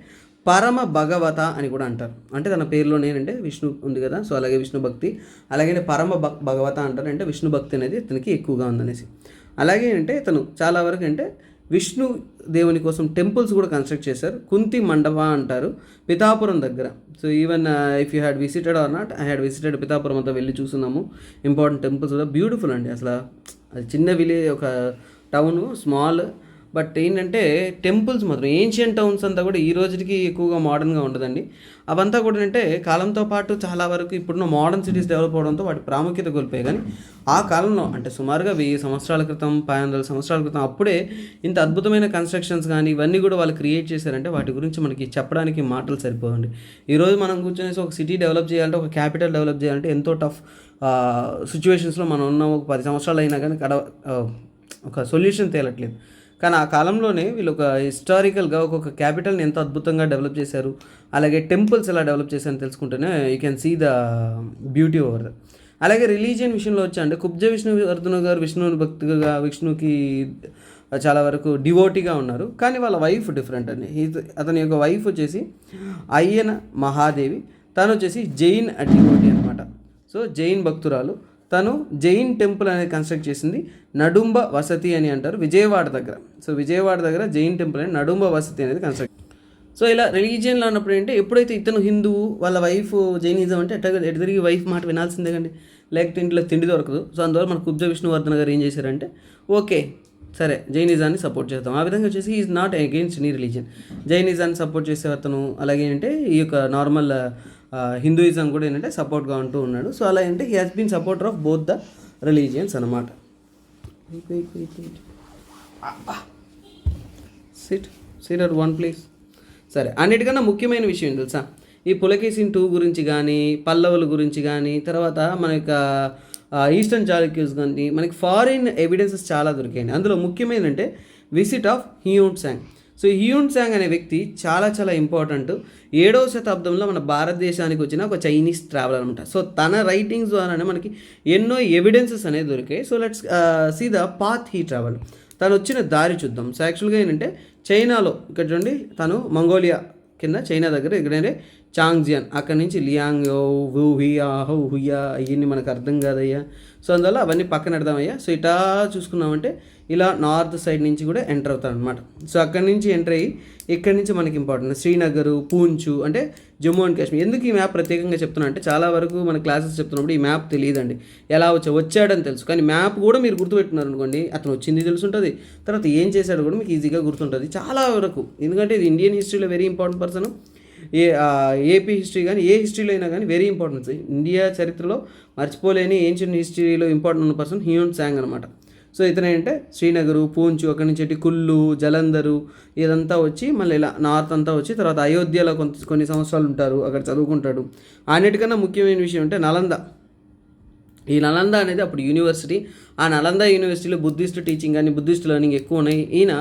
పరమ భగవత అని కూడా అంటారు, అంటే తన పేరులోనే ఏంటంటే విష్ణు ఉంది కదా. సో అలాగే విష్ణు భక్తి, అలాగే పరమ భగవత అంటారు, అంటే విష్ణు భక్తి అనేది ఇతనికి ఎక్కువగా ఉందనేసి. అలాగే అంటే తను చాలా వరకు అంటే విష్ణు దేవుని కోసం టెంపుల్స్ కూడా కన్స్ట్రక్ట్ చేశారు. కుంతి మండప అంటారు, పితాపురం దగ్గర. So even if you had visited or not, I had visited Pithapuram అంతా వెళ్ళి చూస్తున్నాము. ఇంపార్టెంట్ టెంపుల్స్ కూడా బ్యూటిఫుల్ అండి. అసలు అది చిన్న విలేజ్, ఒక టౌను, స్మాల్, బట్ ఏంటంటే టెంపుల్స్ మాత్రం ఏన్షియన్ టౌన్స్ అంతా కూడా ఈ రోజుకి ఎక్కువగా మోడర్న్గా ఉండదండి. అవంతా కూడా అంటే కాలంతో పాటు చాలా వరకు ఇప్పుడున్న మోడర్న్ సిటీస్ డెవలప్ అవడంతో వాటి ప్రాముఖ్యత కోల్పోయాయి. కానీ ఆ కాలంలో అంటే సుమారుగా 1000 సంవత్సరాల క్రితం, 500 సంవత్సరాల క్రితం అప్పుడే ఇంత అద్భుతమైన కన్స్ట్రక్షన్స్ కానీ ఇవన్నీ కూడా వాళ్ళు క్రియేట్ చేశారంటే వాటి గురించి మనకి చెప్పడానికి మాటలు సరిపోవండి. ఈరోజు మనం కూర్చొనేసి ఒక సిటీ డెవలప్ చేయాలంటే, ఒక క్యాపిటల్ డెవలప్ చేయాలంటే ఎంతో టఫ్ సిచ్యువేషన్స్లో మనం ఉన్నాం. ఒక 10 సంవత్సరాలు అయినా కానీ ఒక సొల్యూషన్ తేలట్లేదు. కానీ ఆ కాలంలోనే వీళ్ళు ఒక హిస్టారికల్గా ఒక్కొక్క క్యాపిటల్ని ఎంత అద్భుతంగా డెవలప్ చేశారు, అలాగే టెంపుల్స్ ఎలా డెవలప్ చేశారని తెలుసుకుంటేనే you can see the beauty over the. అలాగే రిలీజియన్ విషయంలో వచ్చా కుబ్జ విష్ణువర్ధన గారు విష్ణువుని భక్తిగా, విష్ణుకి చాలా వరకు డివోటీగా ఉన్నారు. కానీ వాళ్ళ వైఫ్ డిఫరెంట్ అండి. అతని యొక్క వైఫ్ వచ్చేసి అయ్యన మహాదేవి, తను వచ్చేసి జైన్ డివోటీ అనమాట. సో జైన్ భక్తురాలు. తను జైన్ టెంపుల్ అనేది కన్స్ట్రక్ట్ చేసింది నడుంబ వసతి అని అంటారు, విజయవాడ దగ్గర. సో విజయవాడ దగ్గర జైన్ టెంపుల్ అని నడుంబ వసతి అనేది కన్స్ట్రక్ట్. సో ఇలా రిలీజియన్లో ఉన్నప్పుడు ఏంటంటే ఎప్పుడైతే ఇతను హిందువు, వాళ్ళ వైఫ్ జైనిజం అంటే ఎటు తిరిగి వైఫ్ మాట వినాల్సిందే కండి, లేకపోతే ఇంట్లో తిండి దొరకదు. సో అందువల్ల మన కుబ్జ విష్ణువర్ధన గారు ఏం చేశారంటే ఓకే సరే జైనిజాన్ని సపోర్ట్ చేస్తాం. ఆ విధంగా వచ్చేసి is not against any religion. జైనిజాన్ని సపోర్ట్ చేసే అతను, అలాగే అంటే ఈ యొక్క నార్మల్ హిందూయిజం కూడా ఏంటంటే సపోర్ట్గా ఉంటూ ఉన్నాడు. సో అలా అంటే he has been supporter of both the religions అనమాట. Sit at one place. సరే, అన్నిటికన్నా ముఖ్యమైన విషయం తెలుసా, ఈ పులకేసిన్ 2 గురించి కానీ, పల్లవుల గురించి కానీ, తర్వాత మన యొక్క ఈస్టర్న్ చాళుక్యూస్ కానీ మనకి ఫారిన్ ఎవిడెన్సెస్ చాలా దొరికాయండి. అందులో ముఖ్యమైనంటే visit of Hiuen Tsang. So Hiuen Tsang అనే వ్యక్తి చాలా చాలా ఇంపార్టెంట్. 7వ శతాబ్దంలో మన భారతదేశానికి వచ్చిన ఒక చైనీస్ ట్రావెలర్ అనమాట. సో తన రైటింగ్స్ ద్వారానే మనకి ఎన్నో ఎవిడెన్సెస్ అనేది దొరికాయి. So let's see the path he travel. తను వచ్చిన దారి చూద్దాం. సో యాక్చువల్గా ఏంటంటే చైనాలో ఇక్కడ చూడండి, తను మంగోలియా కింద చైనా దగ్గర ఇక్కడంటే చాంగ్జియాన్, అక్కడి నుంచి లియాంగ్ యో వు హియా హౌ హుయా అవన్నీ మనకు అర్థం కాదయ్యా. సో అందువల్ల అవన్నీ పక్కన పెడదామయ్యా. సో ఇటా చూసుకున్నామంటే ఇలా నార్త్ సైడ్ నుంచి కూడా ఎంటర్ అవుతాడు అనమాట. సో అక్కడి నుంచి ఎంటర్ అయ్యి ఇక్కడి నుంచి మనకి ఇంపార్టెంట్ శ్రీనగర్, పూంచు అంటే జమ్మూ అండ్ కాశ్మీర్. ఎందుకు ఈ మ్యాప్ ప్రత్యేకంగా చెప్తున్నా అంటే చాలా వరకు మన క్లాసెస్ చెప్తున్నప్పుడు ఈ మ్యాప్ తెలియదండి. ఎలా వచ్చాడని తెలుసు, కానీ మ్యాప్ కూడా మీరు గుర్తుపెట్టుకున్నారు అనుకోండి, అతను వచ్చింది తెలుసుంటుంది, తర్వాత ఏం చేశాడు కూడా మీకు ఈజీగా గుర్తుంటుంది చాలా వరకు. ఎందుకంటే ఇది ఇండియన్ హిస్టరీలో very important person. AP history కానీ ఏ హిస్టరీలో అయినా కానీ వెరీ ఇంపార్టెంట్. ఇండియా చరిత్రలో మర్చిపోలేని ఏన్షియన్ హిస్టరీలో ఇంపార్టెంట్ ఉన్న పర్సన్ హ్యూన్ సాంగ్ అనమాట. సో ఇతను ఏంటంటే శ్రీనగరు, పూంచు, అక్కడి నుంచి కుల్లు, జలంధరు ఇదంతా వచ్చి మళ్ళీ ఇలా నార్త్ అంతా వచ్చి తర్వాత అయోధ్యలో కొన్ని సంవత్సరాలు ఉంటారు, అక్కడ చదువుకుంటాడు. అన్నిటికన్నా ముఖ్యమైన విషయం అంటే నలంద. ఈ నలంద అనేది అప్పుడు యూనివర్సిటీ. ఆ నలంద యూనివర్సిటీలో బుద్ధిస్ట్ టీచింగ్ కానీ బుద్ధిస్ట్ లెర్నింగ్ ఎక్కువ ఉన్నాయి. ఈయన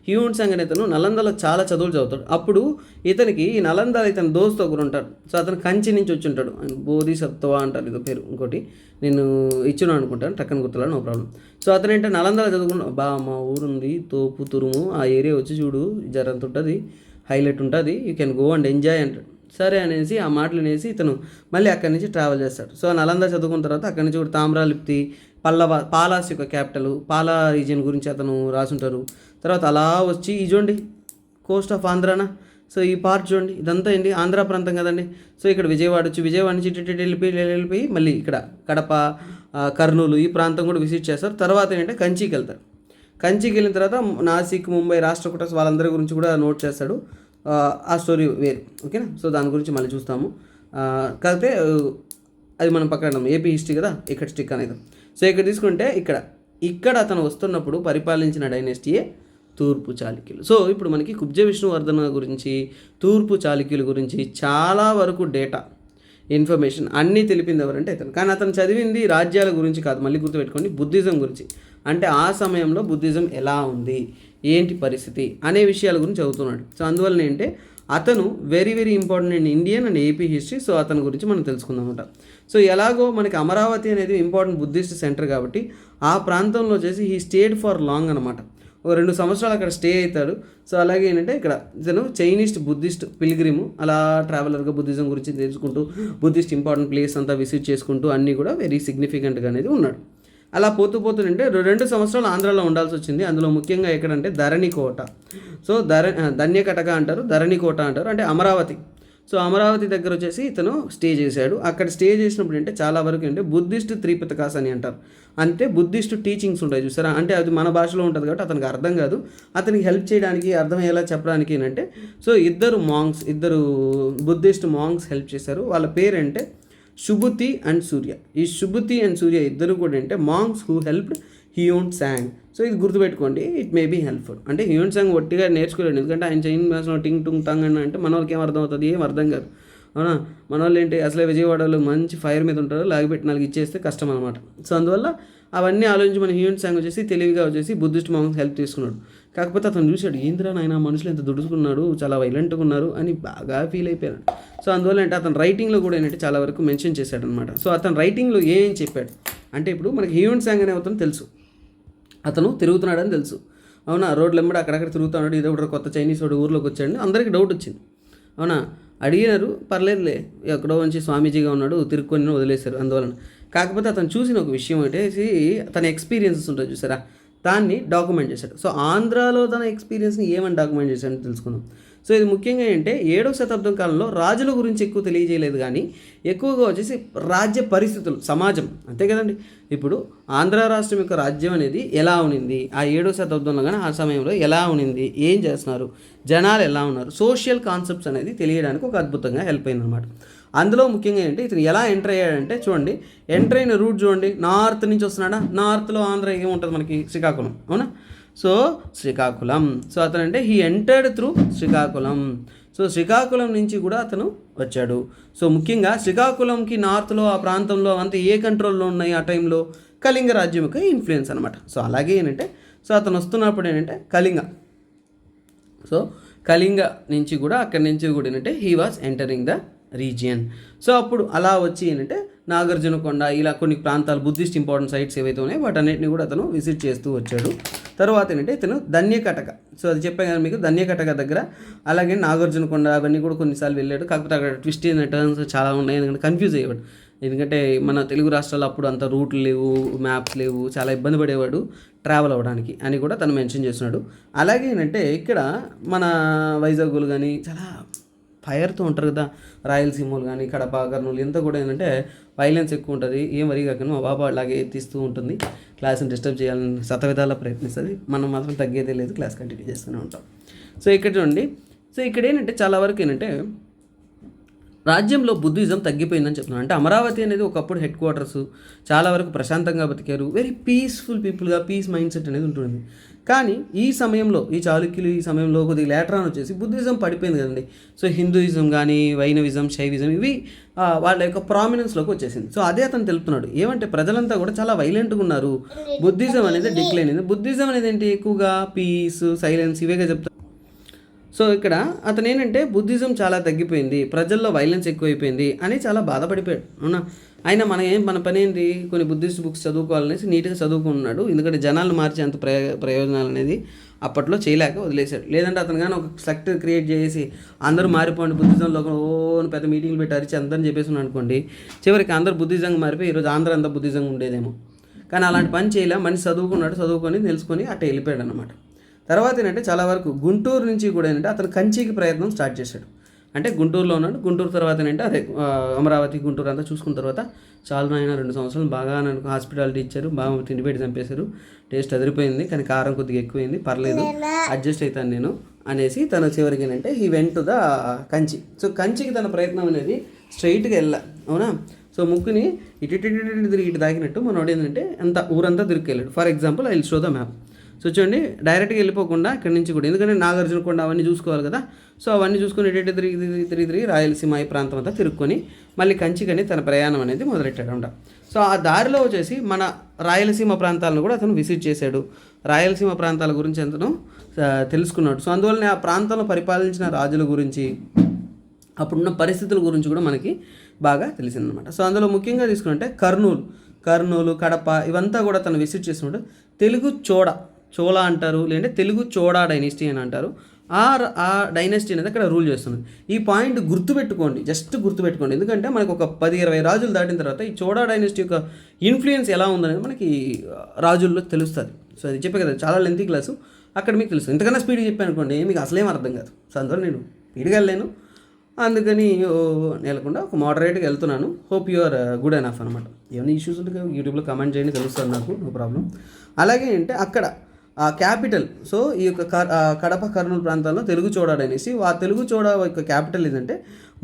హ్యూన్ సాంగ్ అనే ఇతను నలందలో చాలా చదువులు చదువుతాడు. అప్పుడు ఇతనికి ఈ నలందలో ఇతను దోస్తు ఒకరు ఉంటాడు. సో అతను కంచి నుంచి వచ్చి ఉంటాడు, బోధిసత్వ అంటారు ఇదో పేరు, ఇంకోటి నేను ఇచ్చిన అనుకుంటాను, టక్కన గుర్తులా, నో ప్రాబ్లం. సో అతను ఏంటంటే నలందలో చదువుకున్నా, మా ఊరుంది తోపు తురుము, ఆ ఏరియా వచ్చి చూడు జరంత ఉంటుంది, హైలైట్ ఉంటుంది, you can go and enjoy అంటాడు. సరే అనేసి ఆ మాటలు అనేసి ఇతను మళ్ళీ అక్కడి నుంచి ట్రావెల్ చేస్తాడు. సో నలంద చదువుకున్న తర్వాత అక్కడి నుంచి కూడా తామ్రాలిప్తి, పాలాస్ యొక్క క్యాపిటల్, పాలా రీజియన్ గురించి అతను రాసుంటారు. తర్వాత అలా వచ్చి ఈ చూడండి కోస్ట్ ఆఫ్ ఆంధ్రానా. సో ఈ పార్ట్ చూడండి, ఇదంతా ఏంటి ఆంధ్ర ప్రాంతం కదండి. సో ఇక్కడ విజయవాడ వచ్చి విజయవాడ నుంచి వెళ్ళిపోయి మళ్ళీ ఇక్కడ కడప, కర్నూలు ఈ ప్రాంతం కూడా విజిట్ చేస్తారు. తర్వాత ఏంటంటే కంచికి వెళ్తారు. కంచికి వెళ్ళిన తర్వాత నాసిక్, ముంబై, రాష్ట్రకూట వాళ్ళందరి గురించి కూడా నోట్ చేస్తాడు. ఆ స్టోరీ వేరు, ఓకేనా. సో దాని గురించి మళ్ళీ చూస్తాము. కాకపోతే అది మనం పక్కన ఏపీ హిస్టరీ కదా, ఇక్కడ స్టిక్ అనేది. సో ఇక్కడ తీసుకుంటే ఇక్కడ అతను వస్తున్నప్పుడు పరిపాలించిన డైనెస్టీయే తూర్పు చాళుక్యులు. సో ఇప్పుడు మనకి కుబ్జ విష్ణువర్ధన గురించి, తూర్పు చాళుక్యుల గురించి చాలా వరకు డేటా, ఇన్ఫర్మేషన్ అన్నీ తెలిపింది ఎవరంటే ఇతను. కానీ అతను చదివింది రాజ్యాల గురించి కాదు, మళ్ళీ గుర్తుపెట్టుకోండి, బుద్ధిజం గురించి. అంటే ఆ సమయంలో బుద్ధిజం ఎలా ఉంది, ఏంటి పరిస్థితి అనే విషయాల గురించి చదువుతున్నాడు. సో అందువల్ల ఏంటంటే అతను very very important in Indian and AP history. So అతని గురించి మనం తెలుసుకుందామట. సో ఎలాగో మనకి అమరావతి అనేది ఇంపార్టెంట్ బుద్ధిస్ట్ సెంటర్ కాబట్టి ఆ ప్రాంతంలో వచ్చేసి హీ స్టేడ్ ఫర్ లాంగ్ అనమాట. ఒక 2 సంవత్సరాలు అక్కడ స్టే అవుతాడు. సో అలాగే ఏంటంటే ఇక్కడ ఇతను చైనీస్ బుద్ధిస్ట్ పిల్గ్రిము, అలా ట్రావెలర్గా బుద్ధిజం గురించి తెలుసుకుంటూ బుద్ధిస్ట్ ఇంపార్టెంట్ ప్లేస్ అంతా విజిట్ చేసుకుంటూ అన్నీ కూడా వెరీ సిగ్నిఫికెంట్గా అనేది ఉన్నాడు. అలా పోతూ పోతుంటే 2 సంవత్సరాలు ఆంధ్రాలో ఉండాల్సి వచ్చింది. అందులో ముఖ్యంగా ఎక్కడంటే ధరణికోట. సో ధన్యకటక అంటారు, ధరణికోట అంటారు, అంటే అమరావతి. సో అమరావతి దగ్గర వచ్చేసి ఇతను స్టే చేశాడు. అక్కడ స్టే చేసినప్పుడు అంటే చాలా వరకు అంటే బుద్ధిస్ట్ త్రిపిటకాస్ అని అంటారు. అంటే బుద్ధిస్ట్ టీచింగ్స్ ఉంటాయి చూసారా, అంటే అది మన భాషలో ఉంటుంది కాబట్టి అతనికి అర్థం కాదు. అతనికి హెల్ప్ చేయడానికి, అర్థమయ్యేలా చెప్పడానికి ఏంటంటే సో ఇద్దరు బుద్ధిస్ట్ మాంగ్స్ హెల్ప్ చేశారు. వాళ్ళ పేరంటే శుభుతి అండ్ సూర్య. ఈ శుభుతి అండ్ సూర్య ఇద్దరు కూడా అంటే monks who helped Hyun Tsang. So ఇది గుర్తుపెట్టుకోండి, ఇట్ మే బీ హెల్ప్ఫుల్. అంటే హ్యూన్ సాంగ్ ఒట్టిగా నేర్చుకోలేడు, ఎందుకంటే ఆయన చైన్ భాషలో టింగ్ టుంగ్ టంగ్ అని అంటే మన వాళ్ళకి ఏం అర్థం అవుతుంది, ఏం అర్థం కాదు. అవునా, మన వాళ్ళు ఏంటి అసలే విజయవాడలో మంచి ఫైర్ మీద ఉంటారు, లాగిపెట్టి 4 ఇచ్చేస్తే కష్టం అనమాట. సో అందువల్ల అవన్నీ ఆలోచించి మన హ్యూన్ సాంగ్ వచ్చేసి తెలివిగా వచ్చేసి బుద్ధిస్ట్ మాంగ్స్ హెల్ప్ తీసుకున్నాడు. కాకపోతే అతను చూశాడు, ఏంద్రా నాయన మనుషులు ఎంత దుడుచుకున్నాడు, చాలా వైలెంట్గా ఉన్నారు అని బాగా ఫీల్ అయిపోయాడు. సో అందువల్ల అంటే అతను రైటింగ్లో కూడా ఏంటంటే చాలా వరకు మెన్షన్ చేశాడు అనమాట. సో అతను రైటింగ్లో ఏం చెప్పాడు అంటే, ఇప్పుడు మనకి హ్యూన్ సాంగ్ అనే అతను తెలుసు, అతను తిరుగుతున్నాడని తెలుసు. అవునా, రోడ్లు వెంబడి అక్కడక్కడ తిరుగుతున్నాడు, ఇదో ఒకటి కొత్త చైనీస్ వాడు ఊర్లోకి వచ్చాడు, అందరికీ డౌట్ వచ్చింది. అవునా, అడిగినారు, పర్లేదులే ఎక్కడో నుంచి స్వామీజీగా ఉన్నాడు, తిరుక్కొని వదిలేశారు అందువలన. కాకపోతే అతను చూసిన ఒక విషయం ఏంటేసి తన ఎక్స్పీరియన్సెస్ ఉంటుంది చూసారా, దాన్ని డాక్యుమెంట్ చేశాడు. సో ఆంధ్రాలో తన ఎక్స్పీరియన్స్ని ఏమని డాక్యుమెంట్ చేశాడని తెలుసుకుందాం. సో ఇది ముఖ్యంగా ఏంటంటే 7వ శతాబ్దం కాలంలో రాజుల గురించి ఎక్కువ తెలియజేయలేదు, కానీ ఎక్కువగా వచ్చేసి రాజ్య పరిస్థితులు, సమాజం, అంతే కదండి. ఇప్పుడు ఆంధ్ర రాష్ట్రం యొక్క రాజ్యం అనేది ఎలా ఉనింది ఆ 7వ శతాబ్దంలో, కానీ ఆ సమయంలో ఎలా ఉనింది, ఏం చేస్తున్నారు, జనాలు ఎలా ఉన్నారు, సోషల్ కాన్సెప్ట్స్ అనేది తెలియడానికి ఒక అద్భుతంగా హెల్ప్ అయింది అనమాట. అందులో ముఖ్యంగా ఏంటి, ఇతను ఎలా ఎంటర్ అయ్యాడంటే చూడండి, ఎంటర్ అయిన రూట్ చూడండి, నార్త్ నుంచి వస్తున్నాడా, నార్త్లో ఆంధ్ర ఏముంటుంది మనకి, శ్రీకాకుళం. అవునా, సో శ్రీకాకుళం. సో అతను అంటే he entered through Srikakulam. So Srikakulam నుంచి కూడా అతను వచ్చాడు. సో ముఖ్యంగా శ్రీకాకుళంకి నార్త్లో ఆ ప్రాంతంలో అంతా ఏ కంట్రోల్లో ఉన్నాయి ఆ టైంలో, కళింగ రాజ్యం యొక్క ఇన్ఫ్లుయెన్స్ అనమాట. సో అలాగే ఏంటంటే సో అతను వస్తున్నప్పుడు ఏంటంటే కళింగ, సో కళింగ నుంచి కూడా అక్కడి నుంచి కూడా ఏంటంటే he was entering the region. So అప్పుడు అలా వచ్చి ఏంటంటే నాగార్జునకొండ ఇలా కొన్ని ప్రాంతాలు బుద్ధిస్ట్ ఇంపార్టెంట్ సైట్స్ ఏవైతే ఉన్నాయో వాటన్నిటిని కూడా అతను విజిట్ చేస్తూ వచ్చాడు. తర్వాత ఏంటంటే ఇతను ధన్యకటక, సో అది చెప్పాను కదా మీకు, ధన్యకటక దగ్గర, అలాగే నాగార్జునకొండ అవన్నీ కూడా కొన్నిసార్లు వెళ్ళాడు. కాకపోతే అక్కడ ట్విస్ట్ అయిన టర్న్స్ చాలా ఉన్నాయి, ఎందుకంటే కన్ఫ్యూజ్ అయ్యేవాడు. ఎందుకంటే మన తెలుగు రాష్ట్రాల్లో అప్పుడు అంత రూట్లు లేవు, మ్యాప్స్ లేవు, చాలా ఇబ్బంది పడేవాడు ట్రావెల్ అవ్వడానికి అని కూడా తను మెన్షన్ చేస్తున్నాడు. అలాగే ఏంటంటే ఇక్కడ మన వైజాగ్లు కానీ చాలా ఫైర్తో ఉంటారు కదా, రాయలసీమలు కానీ కడప కర్నూలు ఎంత కూడా ఏంటంటే వైలెన్స్ ఎక్కువ ఉంటుంది. ఏం వరి కాకుండా మా బాబా అలాగే తీస్తూ ఉంటుంది, క్లాస్ని డిస్టర్బ్ చేయాలని శతవిధాలా ప్రయత్నిస్తుంది. మనం మాత్రం తగ్గేదే లేదు, క్లాస్ కంటిన్యూ చేస్తూనే ఉంటాం. సో ఇక్కడ చూడండి, సో ఇక్కడ ఏంటంటే చాలా వరకు ఏంటంటే రాజ్యంలో బుద్ధిజం తగ్గిపోయిందని చెప్తున్నాను. అంటే అమరావతి అనేది ఒకప్పుడు హెడ్ క్వార్టర్స్, చాలా వరకు ప్రశాంతంగా బతికారు, వెరీ పీస్ఫుల్ పీపుల్గా, పీస్ మైండ్ సెట్ అనేది ఉంటుంది. కానీ ఈ సమయంలో ఈ చాళుక్యులు ఈ సమయంలో కొద్దిగా లేటర్ ఆన్ వచ్చేసి బుద్ధిజం పడిపోయింది కదండి. సో హిందూయిజం కానీ వైణవిజం, శైవిజం ఇవి వాళ్ళ యొక్క ప్రామినెన్స్లోకి వచ్చేసింది. సో అదే అతను తెలుపుతున్నాడు, ఏమంటే ప్రజలంతా కూడా చాలా వైలెంట్గా ఉన్నారు, బుద్ధిజం అనేది డిక్లైన్ అయింది. బుద్ధిజం అనేది ఏంటి, ఎక్కువగా పీస్, సైలెన్స్ ఇవేగా చెప్తారు. సో ఇక్కడ అతను ఏంటంటే బుద్ధిజం చాలా తగ్గిపోయింది, ప్రజల్లో వైలెన్స్ ఎక్కువైపోయింది అని చాలా బాధపడిపోయాడు. అవునా, ఆయన మన పని ఏంటి, కొన్ని బుద్ధిస్ట్ బుక్స్ చదువుకోవాలనేసి నీట్గా చదువుకున్నాడు. ఎందుకంటే జనాలను మార్చేంత ప్రయోజనాలు అనేది అప్పట్లో చేయలేక వదిలేశాడు. లేదంటే అతను కానీ ఒక సెక్ట్ క్రియేట్ చేసి అందరూ మారిపోండి బుద్ధిజంలో పెద్ద మీటింగ్లు పెట్టి అరిచి అందరిని చెప్పేసి అనుకోండి, చివరికి అందరూ బుద్ధిజంగా మారిపోయి ఈరోజు ఆంధ్ర అంతా బుద్ధిజంగా ఉండేదేమో. కానీ అలాంటి పని చేయలే, మనిషి చదువుకొని తెలుసుకొని అట్లా వెళ్ళిపోయాడు అనమాట. తర్వాత ఏంటంటే చాలా వరకు గుంటూరు నుంచి కూడా ఏంటంటే అతను కంచికి ప్రయత్నం స్టార్ట్ చేశాడు. అంటే గుంటూరులో ఉన్నాడు, గుంటూరు తర్వాత ఏంటంటే అదే అమరావతి గుంటూరు అంతా చూసుకున్న తర్వాత చాలా నాయన 2 సంవత్సరాలు బాగా నాకు హాస్పిటాలిటీ ఇచ్చారు, బాగా తిండి పెట్టి చంపేశారు, టేస్ట్ అదిరిపోయింది, కానీ కారం కొద్దిగా ఎక్కువైంది, పర్లేదు అడ్జస్ట్ అవుతాను నేను అనేసి తన చివరికి ఏంటంటే he went to the Kanchi. So కంచికి తన ప్రయత్నం అనేది స్ట్రైట్గా వెళ్ళా. అవునా, సో ముక్కుని ఇటు తిరిగి ఇటు తాకినట్టు మనోడు ఏంటంటే అంత ఊరంతా తిరిగి వెళ్ళాడు. For example I will show the map. So చూడండి, డైరెక్ట్గా వెళ్ళిపోకుండా ఇక్కడి నుంచి కూడా, ఎందుకంటే నాగార్జునకొండ అవన్నీ చూసుకోవాలి కదా. సో అవన్నీ చూసుకొని ఎటు తిరిగి రాయలసీమ ఈ ప్రాంతం అంతా తిరుక్కొని మళ్ళీ కంచికని తన ప్రయాణం అనేది మొదలెట్టాడు. సో ఆ దారిలో వచ్చేసి మన రాయలసీమ ప్రాంతాలను కూడా అతను విజిట్ చేశాడు, రాయలసీమ ప్రాంతాల గురించి అతను తెలుసుకున్నాడు. సో అందువల్లనే ఆ ప్రాంతంలో పరిపాలించిన రాజుల గురించి, అప్పుడున్న పరిస్థితుల గురించి కూడా మనకి బాగా తెలిసిందనమాట. సో అందులో ముఖ్యంగా తీసుకుంటే కర్నూలు, కడప ఇవంతా కూడా తను విజిట్ చేసినప్పుడు తెలుగు చోళ అంటారు, లేదంటే తెలుగు చోళ డైనిస్టీ అని అంటారు. ఆ డైనాసిటీ అనేది అక్కడ రూల్ చేస్తుంది. ఈ పాయింట్ గుర్తుపెట్టుకోండి, జస్ట్ గుర్తుపెట్టుకోండి. ఎందుకంటే మనకు ఒక 10-20 రాజులు దాటిన తర్వాత ఈ చోళా డైనాసిటీ యొక్క ఇన్ఫ్లుయెన్స్ ఎలా ఉందనేది మనకి రాజుల్లో తెలుస్తుంది. సో అది చెప్పే కదా, చాలా లెంతీ క్లాసు, అక్కడ మీకు తెలుస్తుంది. ఇంతకన్నా స్పీడ్గా చెప్పాను అనుకోండి మీకు అసలేం అర్థం కాదు. సో అందువల్ల నేను స్పీడ్గా వెళ్ళలేను, అందుకని నేలకుండా ఒక మోడరేట్గా వెళ్తున్నాను. Hope you are good enough అనమాట. ఏమైనా ఇష్యూస్ ఉంటే యూట్యూబ్లో కమెంట్ చేయండి, తెలుస్తుంది నాకు, నో ప్రాబ్లం. అలాగే అంటే అక్కడ క్యాపిటల్, సో ఈ యొక్క కడప కర్నూలు ప్రాంతాల్లో తెలుగు చోడా అనేసి, ఆ తెలుగు చోడా యొక్క క్యాపిటల్ ఏంటంటే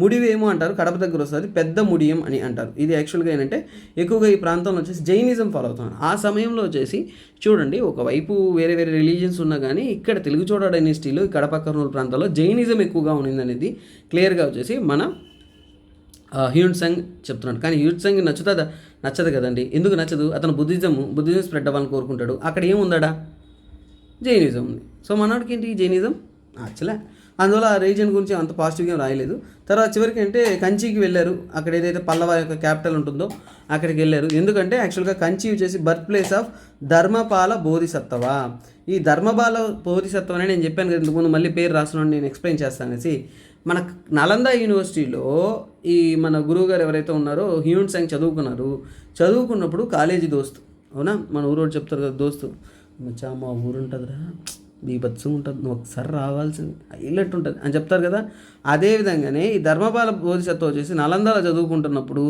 ముడివేము అంటారు. కడప దగ్గర వస్తుంది, పెద్ద ముడియం అని అంటారు. ఇది యాక్చువల్గా ఏంటంటే ఎక్కువగా ఈ ప్రాంతంలో వచ్చేసి జైనిజం ఫాలో అవుతున్నారు. ఆ సమయంలో వచ్చేసి చూడండి, ఒకవైపు వేరే వేరే రిలీజియన్స్ ఉన్నా కానీ ఇక్కడ తెలుగు చోడా డైనెస్టీలో ఈ కడప కర్నూలు ప్రాంతాల్లో జైనిజం ఎక్కువగా ఉన్నది అనేది క్లియర్గా వచ్చేసి మన హ్యూన్ సంగ్ చెప్తున్నాడు. కానీ హ్యూన్ సంగ్ నచ్చదు కదండి. ఎందుకు నచ్చదు? అతను బుద్ధిజం స్ప్రెడ్ అవ్వాలని కోరుకుంటాడు. అక్కడ ఏముందాడా? జైనిజం ఉంది. సో మనోడికి ఏంటి జైనిజం నచ్చలే, అందువల్ల ఆ రీజియన్ గురించి అంత పాజిటివ్గా రాయలేదు. తర్వాత చివరికి అంటే కంచికి వెళ్ళారు. అక్కడ ఏదైతే పల్లవ యొక్క క్యాపిటల్ ఉంటుందో అక్కడికి వెళ్ళారు. ఎందుకంటే యాక్చువల్గా కంచి వచ్చేసి birth place of Dharmapala Bodhisattva. ఈ ధర్మపాల బోధిసత్వ అని నేను చెప్పాను కదా ఇంతకుముందు, మళ్ళీ పేరు రాస్తున్నాను, నేను ఎక్స్ప్లెయిన్ చేస్తాను అనేసి. మన నలంద యూనివర్సిటీలో ఈ మన గురువు గారు ఎవరైతే ఉన్నారో హ్యూన్ సంగ్ చదువుకున్నప్పుడు కాలేజీ దోస్తు, అవునా, మన ఊరోడు చెప్తారు కదా, దోస్తు మచ్చా మా ఊరు ఉంటుందిరా, బీభత్సం ఉంటుంది, నువ్వు ఒకసారి రావాల్సింది, హైలైట్ ఉంటుంది అని చెప్తారు కదా. అదేవిధంగానే ఈ ధర్మపాల బోధిసత్వ వచ్చేసి నలందలో చదువుకుంటున్నప్పుడు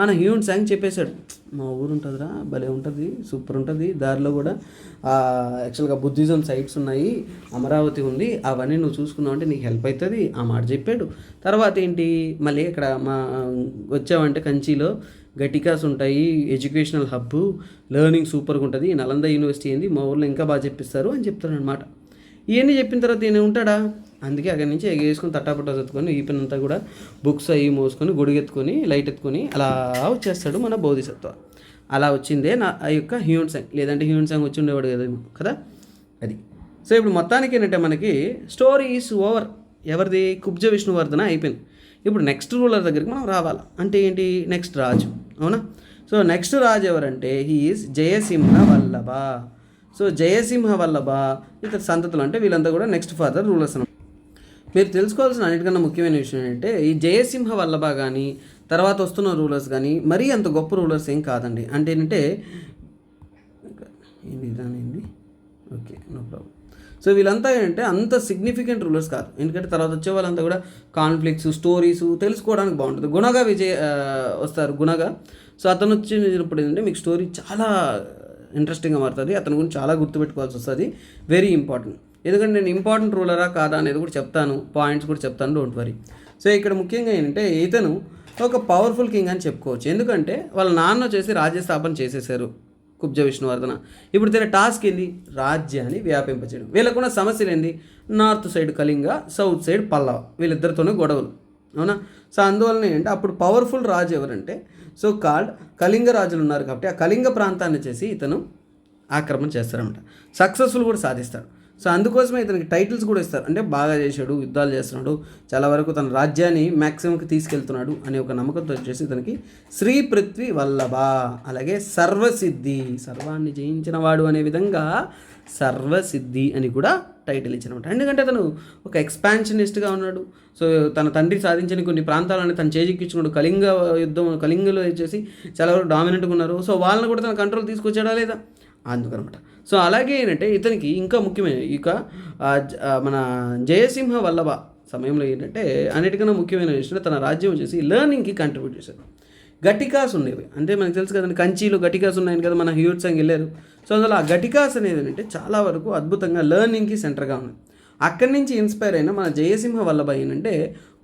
మన హ్యూన్ సంగ్ చెప్పేశాడు, మా ఊరు ఉంటుందిరా, భలే ఉంటుంది, సూపర్ ఉంటుంది, దారిలో కూడా యాక్చువల్గా బుద్ధిజం సైట్స్ ఉన్నాయి, అమరావతి ఉంది, అవన్నీ నువ్వు చూసుకున్నావు అంటే నీకు హెల్ప్ అవుతుంది, ఆ మాట చెప్పాడు. తర్వాత ఏంటి, మళ్ళీ ఇక్కడ వచ్చావంటే కంచిలో గటికాస్ ఉంటాయి, ఎడ్యుకేషనల్ హబ్, లెర్నింగ్ సూపర్గా ఉంటుంది, నలంద యూనివర్సిటీ ఏంది, మా ఊళ్ళో ఇంకా బాగా చెప్పిస్తారు అని చెప్తాడు అనమాట. ఇవన్నీ చెప్పిన తర్వాత ఈయన ఉంటాడా? అందుకే అక్కడి నుంచి ఎగేసుకొని తట్టాపట్టా చదువుకొని ఈపినంతా కూడా బుక్స్ అవి మోసుకొని గొడుగెత్తుకొని లైట్ ఎత్తుకొని అలా వచ్చేస్తాడు మన బోధిసత్వ. అలా వచ్చిందే ఆ యొక్క హ్యూన్ సంగ్, లేదంటే హ్యూన్ సంగ్ వచ్చి ఉండేవాడు కదా అది. సో ఇప్పుడు మొత్తానికి ఏంటంటే మనకి స్టోరీ ఈజ్ ఓవర్. ఎవరిది? కుబ్జ విష్ణువర్ధన అయిపోయింది. ఇప్పుడు నెక్స్ట్ రూలర్ దగ్గరికి మనం రావాలి. అంటే ఏంటి? నెక్స్ట్ రాజు, అవునా. సో నెక్స్ట్ రాజు ఎవరంటే he is Jayasimha Vallabha. So Jayasimha Vallabha ఇతర సంతతులు అంటే వీళ్ళంతా కూడా నెక్స్ట్ ఫర్దర్ రూలర్స్ అన్నమాట. మీరు తెలుసుకోవాల్సిన అన్నిటికన్నా ముఖ్యమైన విషయం ఏంటంటే ఈ జయసింహ వల్లభ కానీ తర్వాత వస్తున్న రూలర్స్ కానీ మరీ అంత గొప్ప రూలర్స్ ఏం కాదండి. అంటే ఏంటంటే ఏంటి ఓకే, నో ప్రాబ్లం. సో వీళ్ళంతా ఏంటంటే అంత సిగ్నిఫికెంట్ రూలర్స్ కాదు. ఎందుకంటే తర్వాత వచ్చే వాళ్ళంతా కూడా కాన్ఫ్లిక్ట్స్, స్టోరీస్ తెలుసుకోవడానికి బాగుంటుంది. గుణగా వస్తారు, గుణగా. సో అతను వచ్చినప్పుడు ఏంటంటే మీకు స్టోరీ చాలా ఇంట్రెస్టింగ్గా మారుతుంది. అతని గురించి చాలా గుర్తుపెట్టుకోవాల్సి వస్తుంది, వెరీ ఇంపార్టెంట్. ఎందుకంటే నేను ఇంపార్టెంట్ రూలరా కాదా అనేది కూడా చెప్తాను, పాయింట్స్ కూడా చెప్తాను, డోంట్ వరీ. సో ఇక్కడ ముఖ్యంగా ఏంటంటే ఇతను ఒక పవర్ఫుల్ కింగ్ అని చెప్పుకోవచ్చు. ఎందుకంటే వాళ్ళ నాన్న వచ్చేసి రాజ్యస్థాపన చేసేసారు, కుబ్జ విష్ణువర్ధన. ఇప్పుడు దీని టాస్క్ ఏంది? రాజ్యాన్ని వ్యాపింపచేయడం. వీళ్ళకున్న సమస్యలు ఏంది? North side Kalinga, south side Pallava, వీళ్ళిద్దరితోనే గొడవలు, అవునా. సో అందువలన ఏంటంటే అప్పుడు పవర్ఫుల్ రాజు ఎవరంటే సో కాల్డ్ కళింగ రాజులు ఉన్నారు కాబట్టి ఆ కళింగ ప్రాంతాన్ని చేసి ఇతను ఆక్రమణ చేస్తారనమాట. సక్సెస్ఫుల్ కూడా సాధిస్తాడు. సో అందుకోసమే ఇతనికి టైటిల్స్ కూడా ఇస్తారు. అంటే బాగా చేశాడు, యుద్ధాలు చేస్తున్నాడు, చాలా వరకు తన రాజ్యాన్ని మ్యాక్సిమంకి తీసుకెళ్తున్నాడు అనే ఒక నమ్మకంతో వచ్చేసి ఇతనికి శ్రీ పృథ్వీ వల్లభ, అలాగే సర్వసిద్ధి, సర్వాన్ని జయించిన వాడు అనే విధంగా సర్వసిద్ధి అని కూడా టైటిల్ ఇచ్చినమాట. ఎందుకంటే అతను ఒక ఎక్స్పాన్షనిస్ట్గా ఉన్నాడు. సో తన తండ్రి సాధించిన కొన్ని ప్రాంతాలని తను చేజిక్కించుకున్నాడు. కళింగలో వచ్చేసి చాలా వరకు డామినెంట్గా ఉన్నారు. సో వాళ్ళని కూడా తన కంట్రోల్ తీసుకొచ్చాడా లేదా, అందుకనమాట. సో అలాగే ఏంటంటే ఇతనికి ఇంకా ముఖ్యమైన ఇక మన జయసింహ వల్లభ సమయంలో ఏంటంటే అన్నిటికన్నా ముఖ్యమైన విషయం తన రాజ్యం వచ్చేసి లెర్నింగ్కి కంట్రిబ్యూట్ చేశారు. గటికాస్ ఉండేవి, అంటే మనకు తెలుసు కదండి కంచిలో గటికాస్ ఉన్నాయని కదా మన హ్యూన్ సంగ్ వెళ్ళారు. సో అందులో ఆ గటికాస్ అనేది ఏంటంటే చాలా వరకు అద్భుతంగా లెర్నింగ్కి సెంటర్గా ఉంది. అక్కడి నుంచి ఇన్స్పైర్ అయిన మన జయసింహ వల్లభ ఏంటంటే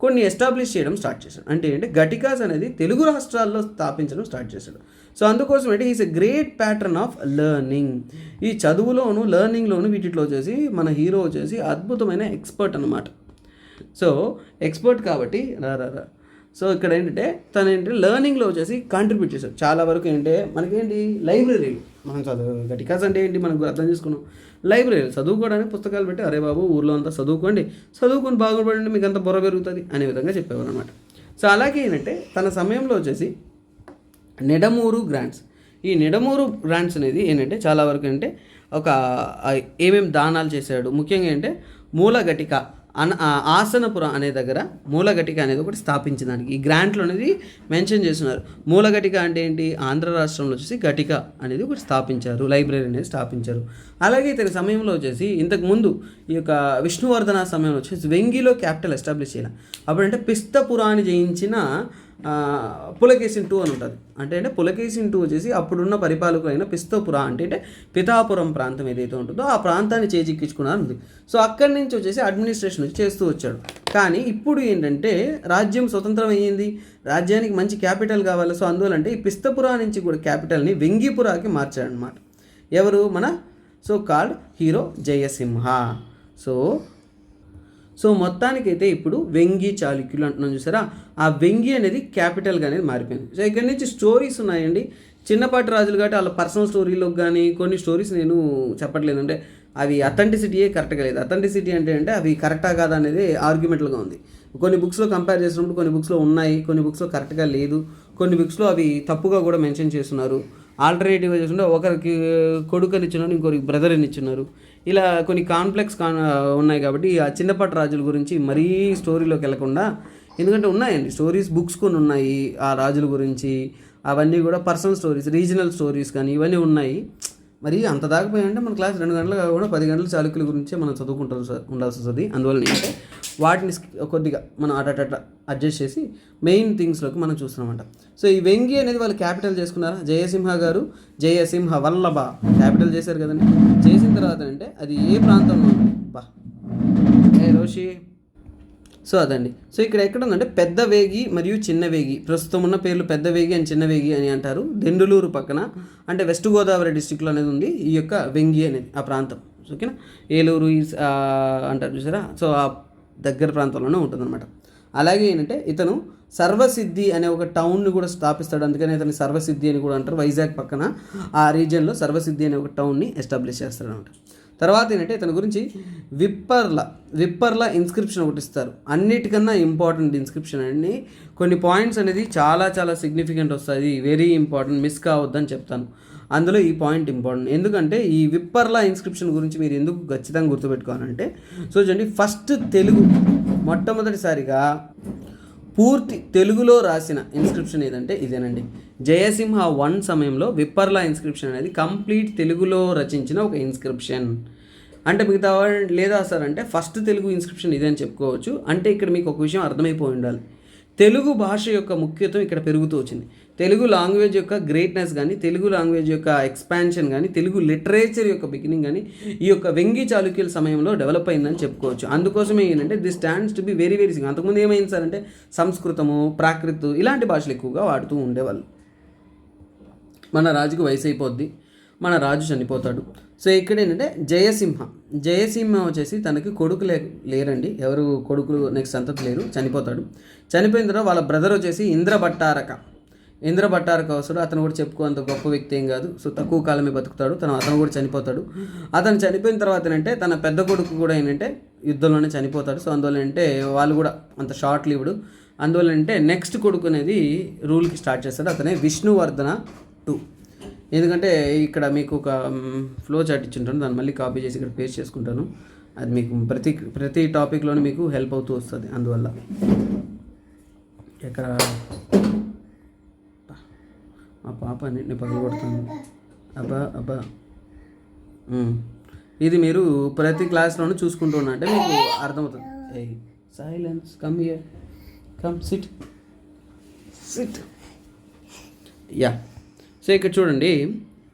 కొన్ని ఎస్టాబ్లిష్ చేయడం స్టార్ట్ చేశాడు. అంటే ఏంటంటే గటికాస్ అనేది తెలుగు రాష్ట్రాల్లో స్థాపించడం స్టార్ట్ చేశాడు. సో అందుకోసం అంటే is a great pattern of learning. ఈ చదువులోను లెర్నింగ్లోను వీటిలో వచ్చేసి మన హీరో వచ్చేసి అద్భుతమైన ఎక్స్పర్ట్ అనమాట. సో ఎక్స్పర్ట్ కాబట్టి సో ఇక్కడ ఏంటంటే తను ఏంటంటే లెర్నింగ్లో వచ్చేసి కాంట్రిబ్యూట్ చేశాడు చాలా వరకు. ఏంటంటే మనకేంటి లైబ్రరీ, మనం చదువు గటికాస్ అంటే ఏంటి మనకు అర్థం చేసుకున్నాం, లైబ్రరీ చదువుకోవడానికి పుస్తకాలు పెట్టి అరే బాబు ఊర్లో అంతా చదువుకొని బాగుపడండి, మీకు అంత బుర్ర పెరుగుతుంది అనే విధంగా చెప్పేవారు అనమాట. సో అలాగే ఏంటంటే తన సమయంలో వచ్చేసి నిడమూరు గ్రాంట్స్, ఈ నిడమూరు గ్రాంట్స్ అనేది ఏంటంటే చాలా వరకు అంటే ఒక ఏమేమి దానాలు చేశాడు, ముఖ్యంగా ఏంటంటే మూలఘటిక ఆసనపురం అనే దగ్గర మూలఘటిక అనేది ఒకటి స్థాపించడానికి ఈ గ్రాంట్లో అనేది మెన్షన్ చేస్తున్నారు. మూలఘటిక అంటే ఏంటి, ఆంధ్ర రాష్ట్రంలో వచ్చేసి ఘటిక అనేది ఒకటి స్థాపించారు, లైబ్రరీ అనేది స్థాపించారు. అలాగే ఇతని సమయంలో వచ్చేసి ఇంతకుముందు ఈ యొక్క విష్ణువర్ధన సమయంలో వచ్చేసి వెంగిలో క్యాపిటల్ ఎస్టాబ్లిష్ చేయాలి. అప్పుడంటే పిస్తపురాన్ని జయించిన పులకేశిన్ II అని ఉంటుంది. అంటే పులకేశిన్ II వచ్చేసి అప్పుడున్న పరిపాలకులైన పిస్తపుర అంటే పితాపురం ప్రాంతం ఏదైతే ఉంటుందో ఆ ప్రాంతాన్ని చేజిక్కించుకున్నారు. సో అక్కడి నుంచి వచ్చేసి అడ్మినిస్ట్రేషన్ చేస్తూ వచ్చాడు. కానీ ఇప్పుడు ఏంటంటే రాజ్యం స్వతంత్రం అయ్యింది, రాజ్యానికి మంచి క్యాపిటల్ కావాలి. సో అందువల్ల ఈ పిస్తపురా నుంచి కూడా క్యాపిటల్ని వెంగిపురాకి మార్చాడనమాట. ఎవరు, మన so called hero Jayasimha. So మొత్తానికైతే ఇప్పుడు వెంగి చాళుక్యులు అంటున్నాం చూసారా, ఆ వెంగి అనేది క్యాపిటల్గా అనేది మారిపోయింది. సో ఇక్కడ నుంచి స్టోరీస్ ఉన్నాయండి, చిన్నపాటి రాజులు కాబట్టి వాళ్ళ పర్సనల్ స్టోరీలోకి కానీ కొన్ని స్టోరీస్ నేను చెప్పట్లేదు, అంటే అవి అథెంటిసిటీయే కరెక్ట్గా లేదు. అథెంటిసిటీ అంటే అవి కరెక్టా కాదా అనేది ఆర్గ్యుమెంట్లుగా ఉంది. కొన్ని బుక్స్లో కంపేర్ చేసినప్పుడు కొన్ని బుక్స్లో ఉన్నాయి, కొన్ని బుక్స్లో కరెక్ట్గా లేదు, కొన్ని బుక్స్లో అవి తప్పుగా కూడా మెన్షన్ చేస్తున్నారు. ఆల్టర్నేటివ్గా చూస్తుంటే ఒకరికి కొడుకుని ఇచ్చినారు, ఇంకొకరికి బ్రదర్ అని ఇచ్చినారు. ఇలా కొన్ని కాంప్లెక్స్ ఉన్నాయి. కాబట్టి ఆ చిన్నపాటి రాజుల గురించి మరీ స్టోరీలోకి వెళ్ళకుండా, ఎందుకంటే ఉన్నాయండి స్టోరీస్, బుక్స్ కొన్ని ఉన్నాయి ఆ రాజుల గురించి, అవన్నీ కూడా పర్సనల్ స్టోరీస్, రీజనల్ స్టోరీస్ కానీ ఇవన్నీ ఉన్నాయి. మరి అంత దాకపోయాయంటే మన క్లాస్ 2 గంటలు కాకుండా 10 గంటలు చాళుక్యుల గురించి మనం చదువుకుంటాం ఉండాల్సి వస్తుంది. అందువల్ల ఏంటంటే వాటిని కొద్దిగా మనం అట్లా అడ్జస్ట్ చేసి మెయిన్ థింగ్స్లోకి మనం చూస్తున్నామంట. సో ఈ వెంగి అనేది వాళ్ళు క్యాపిటల్ చేసుకున్నారా, జయసింహ గారు జయసింహ వల్లభ క్యాపిటల్ చేశారు కదండి. చేసిన తర్వాత అంటే అది ఏ ప్రాంతంలో ఉంది, బా రోషి. సో అదండి. సో ఇక్కడ ఎక్కడ ఉందంటే పెద్ద వేగి మరియు చిన్న వేగి, ప్రస్తుతం ఉన్న పేర్లు పెద్ద వేగి అని చిన్న వేగి అని అంటారు. దెండులూరు పక్కన అంటే వెస్ట్ గోదావరి డిస్టిక్లో అనేది ఉంది ఈ యొక్క వెంగి అనేది ఆ ప్రాంతం. ఓకేనా, ఏలూరు అంటారు చూసారా, సో ఆ దగ్గర ప్రాంతంలోనే ఉంటుందన్నమాట. అలాగే ఏంటంటే ఇతను సర్వసిద్ధి అనే ఒక టౌన్ని కూడా స్థాపిస్తాడు, అందుకని ఇతను సర్వసిద్ధి అని కూడా అంటారు. వైజాగ్ పక్కన ఆ రీజియన్లో సర్వసిద్ధి అనే ఒక టౌన్ని ఎస్టాబ్లిష్ చేస్తాడు అనమాట. తర్వాత ఏంటంటే ఇతని గురించి విప్పర్ల ఇన్స్క్రిప్షన్ ఒకటి ఇస్తారు. అన్నిటికన్నా ఇంపార్టెంట్ ఇన్స్క్రిప్షన్ అండి. కొన్ని పాయింట్స్ అనేది చాలా చాలా సిగ్నిఫికెంట్ వస్తుంది, వెరీ ఇంపార్టెంట్, మిస్ కావద్దని చెప్తాను. అందులో ఈ పాయింట్ ఇంపార్టెంట్, ఎందుకంటే ఈ విప్పర్ల ఇన్స్క్రిప్షన్ గురించి మీరు ఎందుకు ఖచ్చితంగా గుర్తుపెట్టుకోవాలంటే, సో చూడండి, ఫస్ట్ తెలుగు మొట్టమొదటిసారిగా పూర్తి తెలుగులో రాసిన ఇన్స్క్రిప్షన్ ఏదంటే ఇదేనండి. జయసింహ 1 సమయంలో విప్పర్ల ఇన్స్క్రిప్షన్ అనేది కంప్లీట్ తెలుగులో రచించిన ఒక ఇన్స్క్రిప్షన్. అంటే మిగతా లేదా సార్ అంటే ఫస్ట్ తెలుగు ఇన్స్క్రిప్షన్ ఇదే అని చెప్పుకోవచ్చు. అంటే ఇక్కడ మీకు ఒక విషయం అర్థమైపోయి ఉండాలి, తెలుగు భాష యొక్క ముఖ్యత్వం ఇక్కడ పెరుగుతూ వచ్చింది. తెలుగు లాంగ్వేజ్ యొక్క గ్రేట్నెస్ కానీ, తెలుగు లాంగ్వేజ్ యొక్క ఎక్స్పాన్షన్ కానీ, తెలుగు లిటరేచర్ యొక్క బిగినింగ్ కానీ ఈ యొక్క వెంగి చాళుక్యుల సమయంలో డెవలప్ అయిందని చెప్పుకోవచ్చు. అందుకోసమే ఏంటంటే this stands to be very very Singh. అంతకుముందు ఏమైంది సార్ అంటే సంస్కృతము, ప్రాకృతు ఇలాంటి భాషలు ఎక్కువగా వాడుతూ ఉండేవాళ్ళు. మన రాజుకు వయసు అయిపోద్ది, మన రాజు చనిపోతాడు. సో ఇక్కడ ఏంటంటే జయసింహ వచ్చేసి తనకి కొడుకు లేరండి, ఎవరు కొడుకులు నెక్స్ట్ సంతతి లేరు, చనిపోతాడు. చనిపోయిన తర్వాత వాళ్ళ బ్రదర్ వచ్చేసి ఇంద్రభట్టారక వస్తాడు. అతను కూడా చెప్పుకోంత గొప్ప వ్యక్తి ఏం కాదు, సో తక్కువ కాలమే బతుకుతాడు. అతను కూడా చనిపోతాడు. అతను చనిపోయిన తర్వాత ఏంటంటే తన పెద్ద కొడుకు కూడా ఏంటంటే యుద్ధంలోనే చనిపోతాడు. సో అందువల్ల ఏంటంటే వాళ్ళు కూడా అంత షార్ట్ లివ్డ్. అందువల్ల అంటే నెక్స్ట్ కొడుకు అనేది రూల్కి స్టార్ట్ చేస్తాడు, అతనే విష్ణువర్ధన II. ఎందుకంటే ఇక్కడ మీకు ఒక ఫ్లో చార్ట్ ఇచ్చింటాను, దాన్ని మళ్ళీ కాపీ చేసి ఇక్కడ పేస్ట్ చేసుకుంటాను. అది మీకు ప్రతి టాపిక్లోనే మీకు హెల్ప్ అవుతూ వస్తుంది. అందువల్ల ఇక్కడ మా పాప అన్నింటినీ పగలగొడుతుంది. అబ్బా ఇది మీరు ప్రతి క్లాస్లోనూ చూసుకుంటూ ఉన్నా అంటే మీకు అర్థమవుతుంది. ఏ silence, come here, come sit. Yeah, so ఇక్కడ చూడండి,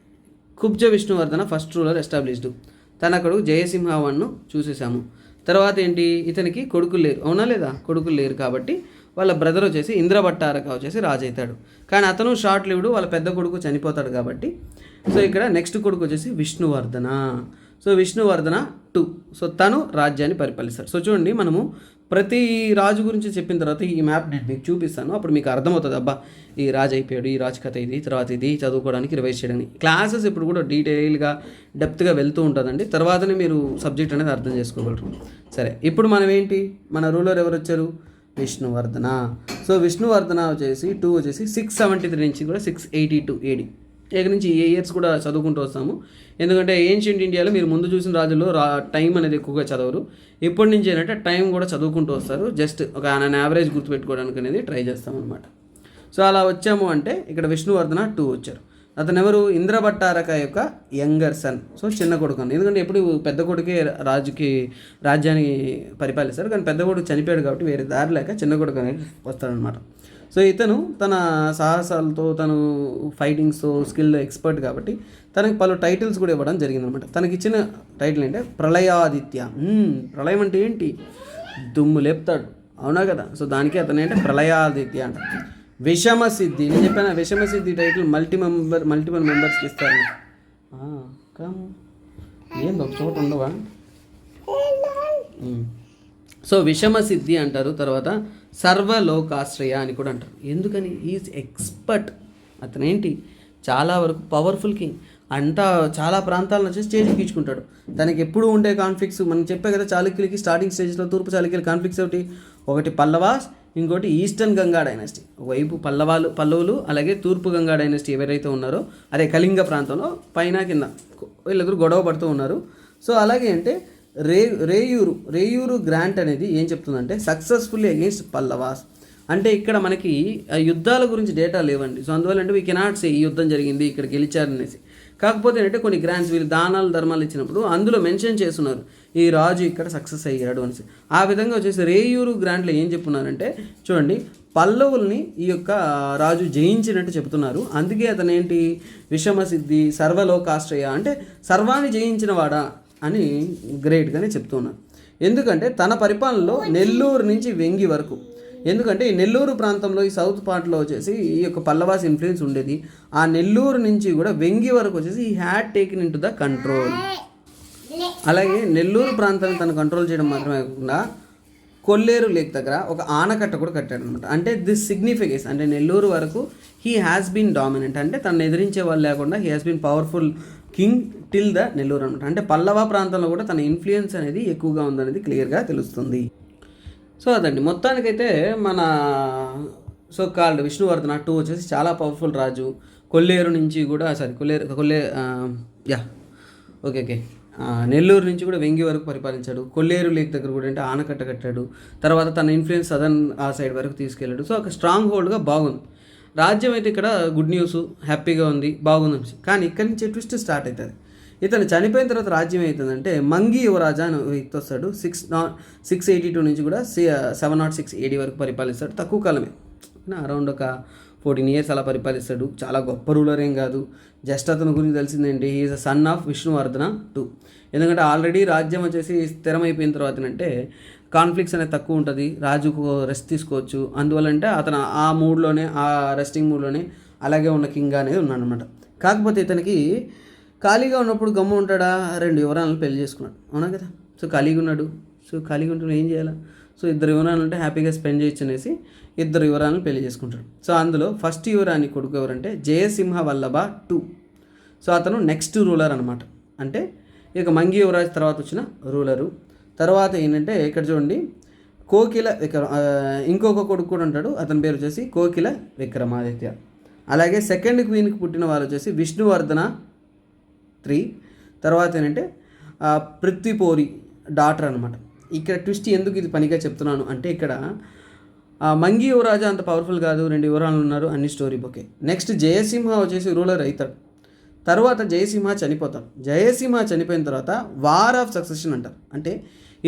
Kubja Vishnuvardhana first ruler established. తన కొడుకు జయసింహ 1 చూసేసాము. తర్వాత ఏంటి, ఇతనికి కొడుకులు లేరు, అవునా లేదా, కొడుకులు లేరు కాబట్టి వాళ్ళ బ్రదర్ వచ్చేసి ఇంద్రభట్టారక వచ్చేసి రాజు అవుతాడు. కానీ అతను షార్ట్ లివ్డ్, వాళ్ళ పెద్ద కొడుకు చనిపోతాడు కాబట్టి. సో ఇక్కడ నెక్స్ట్ కొడుకు వచ్చేసి Vishnuvardhana. So Vishnuvardhana II. So తను రాజ్యాన్ని పరిపాలిస్తాడు. సో చూడండి, మనము ప్రతి రాజు గురించి చెప్పిన తర్వాత ఈ మ్యాప్ నేను మీకు చూపిస్తాను, అప్పుడు మీకు అర్థమవుతుంది. అబ్బా ఈ రాజు అయిపోయాడు, ఈ రాజు కథ ఇది, తర్వాత ఇది చదువుకోవడానికి రివైజ్ చేయడానికి. క్లాసెస్ ఇప్పుడు కూడా డీటెయిల్గా డెప్త్గా వెళ్తూ ఉంటుందండి, తర్వాతనే మీరు సబ్జెక్ట్ అనేది అర్థం చేసుకోగలరు. సరే, ఇప్పుడు మనం ఏంటి, మన రూలర్ ఎవరు వచ్చారు, విష్ణువర్ధన. సో విష్ణువర్ధన వచ్చేసి 2 వచ్చేసి 673 నుంచి కూడా 682 AD. ఇక నుంచి ఏ ఇయర్స్ కూడా చదువుకుంటూ వస్తాము. ఎందుకంటే ఏన్షియంట్ ఇండియాలో మీరు ముందు చూసిన రాజుల్లో టైం అనేది ఎక్కువగా చదవరు. ఇప్పటి నుంచి ఏంటంటే టైం కూడా చదువుకుంటూ వస్తారు. జస్ట్ ఒక యావరేజ్ గుర్తుపెట్టుకోవడానికి అనేది ట్రై చేస్తామన్నమాట. సో అలా వచ్చాము అంటే ఇక్కడ విష్ణువర్ధన 2 వచ్చారు. అతను ఎవరు? ఇంద్రభట్టారక యొక్క యంగర్ సన్. సో చిన్న కొడుకు అని, ఎందుకంటే ఎప్పుడు పెద్ద కొడుకే రాజ్యాన్ని పరిపాలిస్తారు, కానీ పెద్ద కొడుకు చనిపోయాడు కాబట్టి వేరే దారి లేక చిన్న కొడుకు అనేది వస్తాడనమాట. సో ఇతను తన సాహసాలతో, తను ఫైటింగ్స్తో స్కిల్ ఎక్స్పర్ట్ కాబట్టి తనకి పలు టైటిల్స్ కూడా ఇవ్వడం జరిగిందనమాట. తనకి ఇచ్చిన టైటిల్ అంటే ప్రళయాదిత్య. ప్రళయం అంటే ఏంటి? దుమ్ము లేపుతాడు, అవునా కదా? సో దానికి అతను అంటే ప్రళయాదిత్య అంట. విషమ సిద్ధి, నేను చెప్పాను విషమ సిద్ధి టైటిల్ మల్టిపుల్ మెంబర్స్కి ఇస్తారు. ఏంది ఒక చోట ఉండవా? సో విషమ సిద్ధి అంటారు. తర్వాత సర్వలోకాశ్రయ అని కూడా అంటారు. ఎందుకని? Is expert. అతనేంటి? చాలా వరకు పవర్ఫుల్ కింగ్. అంతా చాలా ప్రాంతాలను వచ్చి స్టేజ్ ఎక్కించుకుంటాడు. తనకి ఎప్పుడు ఉండే కాన్ఫ్లిక్ట్స్ మనం చెప్పే కదా, చాళుక్యులకి స్టార్టింగ్ స్టేజ్లో తూర్పు చాళుక్యుల కాన్ఫ్లిక్ట్స్ ఒకటి పల్లవాస్, ఇంకోటి ఈస్టర్న్ గంగా డైనస్టీ. ఒకవైపు పల్లవులు, అలాగే తూర్పు గంగా డైనస్టీ ఎవరైతే ఉన్నారో, అదే కళింగ ప్రాంతంలో పైన కింద వీళ్ళిద్దరు గొడవ పడుతూ ఉన్నారు. సో అలాగే అంటే రేయూరు గ్రాంట్ అనేది ఏం చెప్తుందంటే సక్సెస్ఫుల్లీ అగేన్స్ట్ పల్లవాస్. అంటే ఇక్కడ మనకి యుద్ధాల గురించి డేటా లేవండి. సో అందువల్ల అంటే వీ కెనాట్ సే ఈ యుద్ధం జరిగింది, ఇక్కడ గెలిచారనేసి. కాకపోతే ఏంటంటే కొన్ని గ్రాంట్స్ వీళ్ళు దానాలు ధర్మాలు ఇచ్చినప్పుడు అందులో మెన్షన్ చేస్తున్నారు ఈ రాజు ఇక్కడ సక్సెస్ అయ్యాడు అనేసి. ఆ విధంగా వచ్చేసి రేయూరు గ్రాంట్లో ఏం చెప్పున్నారంటే చూడండి, పల్లవుల్ని ఈ యొక్క రాజు జయించినట్టు చెబుతున్నారు. అందుకే అతను ఏంటి? విషమసిద్ధి, సర్వలోకాశ్రయ అంటే సర్వాన్ని జయించిన వాడా అని గ్రేట్గానే చెప్తున్నారు. ఎందుకంటే తన పరిపాలనలో నెల్లూరు నుంచి వెంగి వరకు, ఎందుకంటే ఈ నెల్లూరు ప్రాంతంలో ఈ సౌత్ పార్ట్లో వచ్చేసి ఈ యొక్క పల్లవాస్ ఇన్ఫ్లుయెన్స్ ఉండేది. ఆ నెల్లూరు నుంచి కూడా వెంగి వరకు వచ్చేసి ఈ had taken in to the control. అలాగే నెల్లూరు ప్రాంతాన్ని తను కంట్రోల్ చేయడం మాత్రమే కాకుండా కొల్లేరు లేక్ దగ్గర ఒక ఆనకట్ట కూడా కట్టాడు అనమాట. అంటే దిస్ సిగ్నిఫికెన్స్ అంటే నెల్లూరు వరకు హీ హ్యాస్ బీన్ డామినెంట్, అంటే తను ఎదిరించే వాళ్ళు లేకుండా he has been powerful king till the Nellore అనమాట. అంటే పల్లవ ప్రాంతంలో కూడా తన ఇన్ఫ్లుయెన్స్ అనేది ఎక్కువగా ఉందనేది క్లియర్గా తెలుస్తుంది. సో అదండి మొత్తానికైతే మన సో కాల్డ్ విష్ణువర్ధన 2 వచ్చేసి చాలా పవర్ఫుల్ రాజు. కొల్లేరు నుంచి కూడా ఓకే నెల్లూరు నుంచి కూడా వెంగి వరకు పరిపాలించాడు. కొల్లేరు లేక్ దగ్గర కూడా అంటే ఆనకట్ట కట్టాడు. తర్వాత తన ఇన్ఫ్లుయెన్స్ సదర్న్ ఆ సైడ్ వరకు తీసుకెళ్ళాడు. సో ఒక స్ట్రాంగ్ హోల్డ్గా బాగుంది రాజ్యం. అయితే ఇక్కడ గుడ్ న్యూస్, హ్యాపీగా ఉంది, బాగుంది. కానీ ఇక్కడి నుంచి ట్విస్ట్ స్టార్ట్ అవుతుంది. ఇతను చనిపోయిన తర్వాత రాజ్యం అవుతుందంటే మంగి యువరాజా అని వ్యక్తి వస్తాడు. 682 నుంచి కూడా 706 AD వరకు పరిపాలిస్తాడు. తక్కువ కాలమే, అరౌండ్ ఒక 14 years అలా పరిపాలిస్తాడు. చాలా గొప్ప రూలర్ ఏం కాదు. జస్ట్ అతని గురించి తెలిసిందేంటి, he is a son of Vishnuvardhana 2. ఎందుకంటే ఆల్రెడీ రాజ్యం వచ్చేసి స్థిరమైపోయిన తర్వాత అంటే కాన్ఫ్లిక్ట్స్ అనేది తక్కువ ఉంటుంది, రాజుకు రెస్ట్ తీసుకోవచ్చు. అందువల్ల అంటే అతను ఆ మూడ్లోనే, ఆ రెస్టింగ్ మూడ్లోనే అలాగే ఉన్న కింగ్ అనేది ఉన్నాడు అనమాట. కాకపోతే ఇతనికి ఖాళీగా ఉన్నప్పుడు గమ్ము ఉంటాడా? 2 యువరాలను పెళ్లి చేసుకున్నాడు, అవునా కదా? సో ఖాళీగా ఉన్నాడు. సో ఖాళీగా ఉంటే ఏం చేయాలా? సో 2 యువరాలు ఉంటే హ్యాపీగా స్పెండ్ చేయొచ్చు అనేసి 2 యువరాలను పెళ్లి చేసుకుంటాడు. సో అందులో ఫస్ట్ యువరాని కొడుకు ఎవరంటే జయసింహ వల్లభ 2. సో అతను నెక్స్ట్ రూలర్ అనమాట. అంటే ఇక మంగి యువరాజ్ తర్వాత వచ్చిన రూలరు. తర్వాత ఏంటంటే ఇక్కడ చూడండి ఇంకొక కొడుకు కూడా ఉంటాడు. అతని పేరు వచ్చేసి కోకిల విక్రమాదిత్య. అలాగే సెకండ్ క్వీన్కి పుట్టిన వారు వచ్చేసి విష్ణువర్ధన 3. తర్వాత ఏంటంటే పృథ్వీపోరి డాటర్ అనమాట. ఇక్కడ ట్విస్ట్ ఎందుకు ఇది పనిగా చెప్తున్నాను అంటే ఇక్కడ మంగి యువరాజా అంత పవర్ఫుల్ కాదు, 2 యువరాలు ఉన్నారు, అన్ని స్టోరీ బుకే. నెక్స్ట్ జయసింహ వచ్చేసి రూలర్ అవుతాడు. తర్వాత జయసింహ చనిపోతాడు. జయసింహ చనిపోయిన తర్వాత వార్ ఆఫ్ సక్సెషన్ అంటారు. అంటే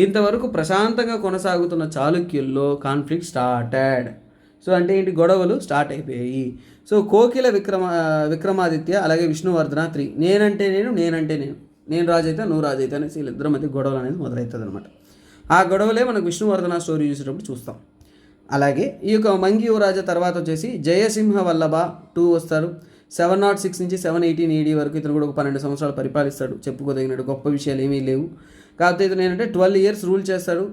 ఇంతవరకు ప్రశాంతంగా కొనసాగుతున్న చాళుక్యుల్లో కాన్ఫ్లిక్ట్ స్టార్టెడ్. సో అంటే ఏంటి, గొడవలు స్టార్ట్ అయిపోయాయి. సో కోకిల విక్రమాదిత్య అలాగే విష్ణువర్ధన 3 నేనంటే నేను రాజు అయితే నువ్వు రాజు అయితే అనేసి వీళ్ళిద్దరి మధ్య గొడవలు అనేది మొదలవుతుంది అనమాట. ఆ గొడవలే మనకు విష్ణువర్ధన స్టోరీ చూసేటప్పుడు చూస్తాం. అలాగే ఈ యొక్క మంగి యువరాజా తర్వాత వచ్చేసి జయసింహ వల్లభ 2 వస్తారు. 706 నుంచి 718 AD వరకు ఇతను కూడా ఒక 12 సంవత్సరాలు పరిపాలిస్తాడు. చెప్పుకోదగినట్టు గొప్ప విషయాలు ఏమీ లేవు. కాకపోతే ఇతను ఏంటంటే 12 years రూల్ చేస్తాడు.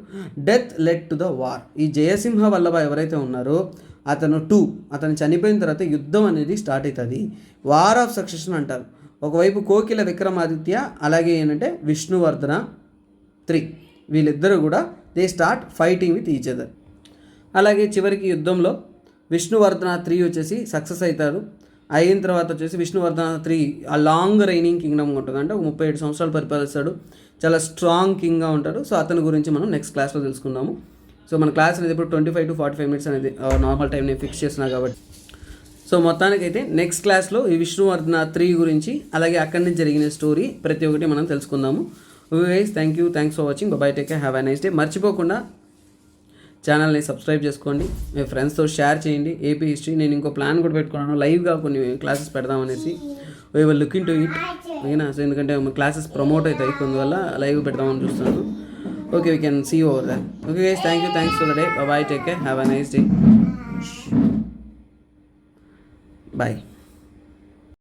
Death led to the war. ఈ జయసింహ వల్లభ ఎవరైతే ఉన్నారో అతను 2 అతను చనిపోయిన తర్వాత యుద్ధం అనేది స్టార్ట్ అవుతుంది. వార్ ఆఫ్ సక్సెషన్ అంటారు. ఒకవైపు కోకిల విక్రమాదిత్య అలాగే ఏంటంటే విష్ణువర్ధన 3 వీళ్ళిద్దరూ కూడా they start fighting with each other. అలాగే చివరికి యుద్ధంలో విష్ణువర్ధన 3 వచ్చేసి సక్సెస్ అవుతారు. అయిన తర్వాత వచ్చేసి విష్ణువర్ధన 3 ఆ లాంగ్ రైనింగ్ కింగ్డమ్ ఉంటుంది, అంటే 37 సంవత్సరాలు పరిపాలిస్తాడు, చాలా స్ట్రాంగ్ కింగ్గా ఉంటాడు. సో అతని గురించి మనం నెక్స్ట్ క్లాస్లో తెలుసుకుందాము. సో మన క్లాస్ అనేది ఇప్పుడు 25 to 45 minutes అనేది నార్మల్ టైం నేను ఫిక్స్ చేస్తున్నా కాబట్టి. సో మొత్తానికైతే నెక్స్ట్ క్లాస్లో ఈ విష్ణువర్ధన 3 గురించి అలాగే అక్కడి నుంచి జరిగిన స్టోరీ ప్రతి ఒక్కటి మనం తెలుసుకుందాము. Okay guys, thanks for watching. By take care, have a nice day. మర్చిపోకుండా ఛానల్ని సబ్స్క్రైబ్ చేసుకోండి, మీ ఫ్రెండ్స్తో షేర్ చేయండి. ఏపీ హిస్టరీ నేను ఇంకో ప్లాన్ కూడా పెట్టుకున్నాను, లైవ్గా కొన్ని క్లాసెస్ పెడదామనేసి. We will look in to it, ఓకేనా? సో ఎందుకంటే క్లాసెస్ ప్రమోట్ అవుతాయి, కొందువల్ల లైవ్ పెడదామని చూస్తున్నాను. Okay, we can see over that. Okay guys, thanks for the day. Bye take care, have a nice day. Bye.